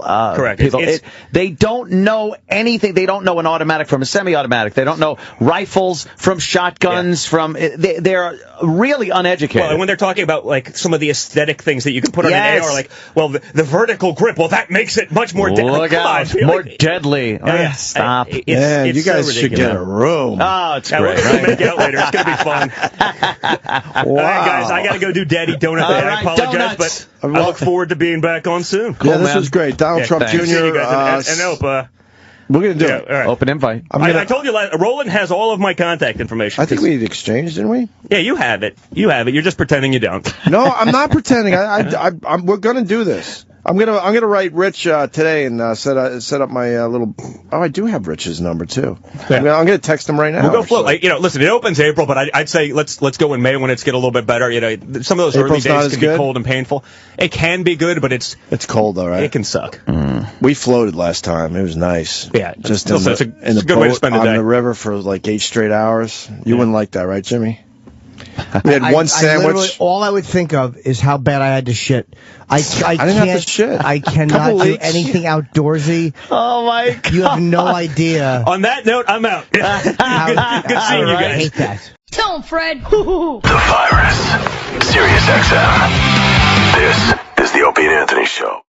Speaker 4: people. They don't know anything. They don't know an automatic from a semi-automatic. They don't know rifles from shotguns from. They're really uneducated.
Speaker 5: Well, and when they're talking about some of the aesthetic things that you can put on an AR, the vertical grip. Well, that makes it much more deadly.
Speaker 4: More deadly. Stop.
Speaker 3: It's you guys should get a room.
Speaker 4: Oh, it's great.
Speaker 5: We'll make out later. It's gonna be fun. All right, guys, I gotta go do Daddy Donut. I apologize, but I look forward to being back on soon.
Speaker 3: Cool, this was great. Donald Trump Jr.
Speaker 5: And Opa.
Speaker 3: We're going to do it.
Speaker 5: All right.
Speaker 4: Open invite.
Speaker 5: I told you, Roland has all of my contact information.
Speaker 3: I think we exchanged, didn't we?
Speaker 5: Yeah, you have it. You're just pretending you don't.
Speaker 3: No, I'm not pretending. We're going to do this. I'm gonna write Rich today and set up my little. Oh, I do have Rich's number too. Yeah. I'm gonna text him right now.
Speaker 5: We'll go float. Like, listen, it opens April, but I'd say let's go in May when it's get a little bit better. Some of those April's early days can be cold and painful. It can be good, but it's cold though, right? It can suck.
Speaker 3: We floated last time. It was nice.
Speaker 5: Yeah,
Speaker 3: just
Speaker 5: it's a good
Speaker 3: boat
Speaker 5: way to spend the day
Speaker 3: on the river for like 8 straight hours. You wouldn't like that, right, Jimmy? We had one sandwich.
Speaker 6: All I would think of is how bad I had to shit. I
Speaker 3: didn't have to shit.
Speaker 6: I cannot do anything outdoorsy.
Speaker 4: Oh my God!
Speaker 6: You have no idea.
Speaker 5: On that note, I'm out. Good seeing you guys.
Speaker 6: I hate that.
Speaker 1: Tell him, Fred.
Speaker 2: The Virus. Sirius XM. This is the Opie Anthony Show.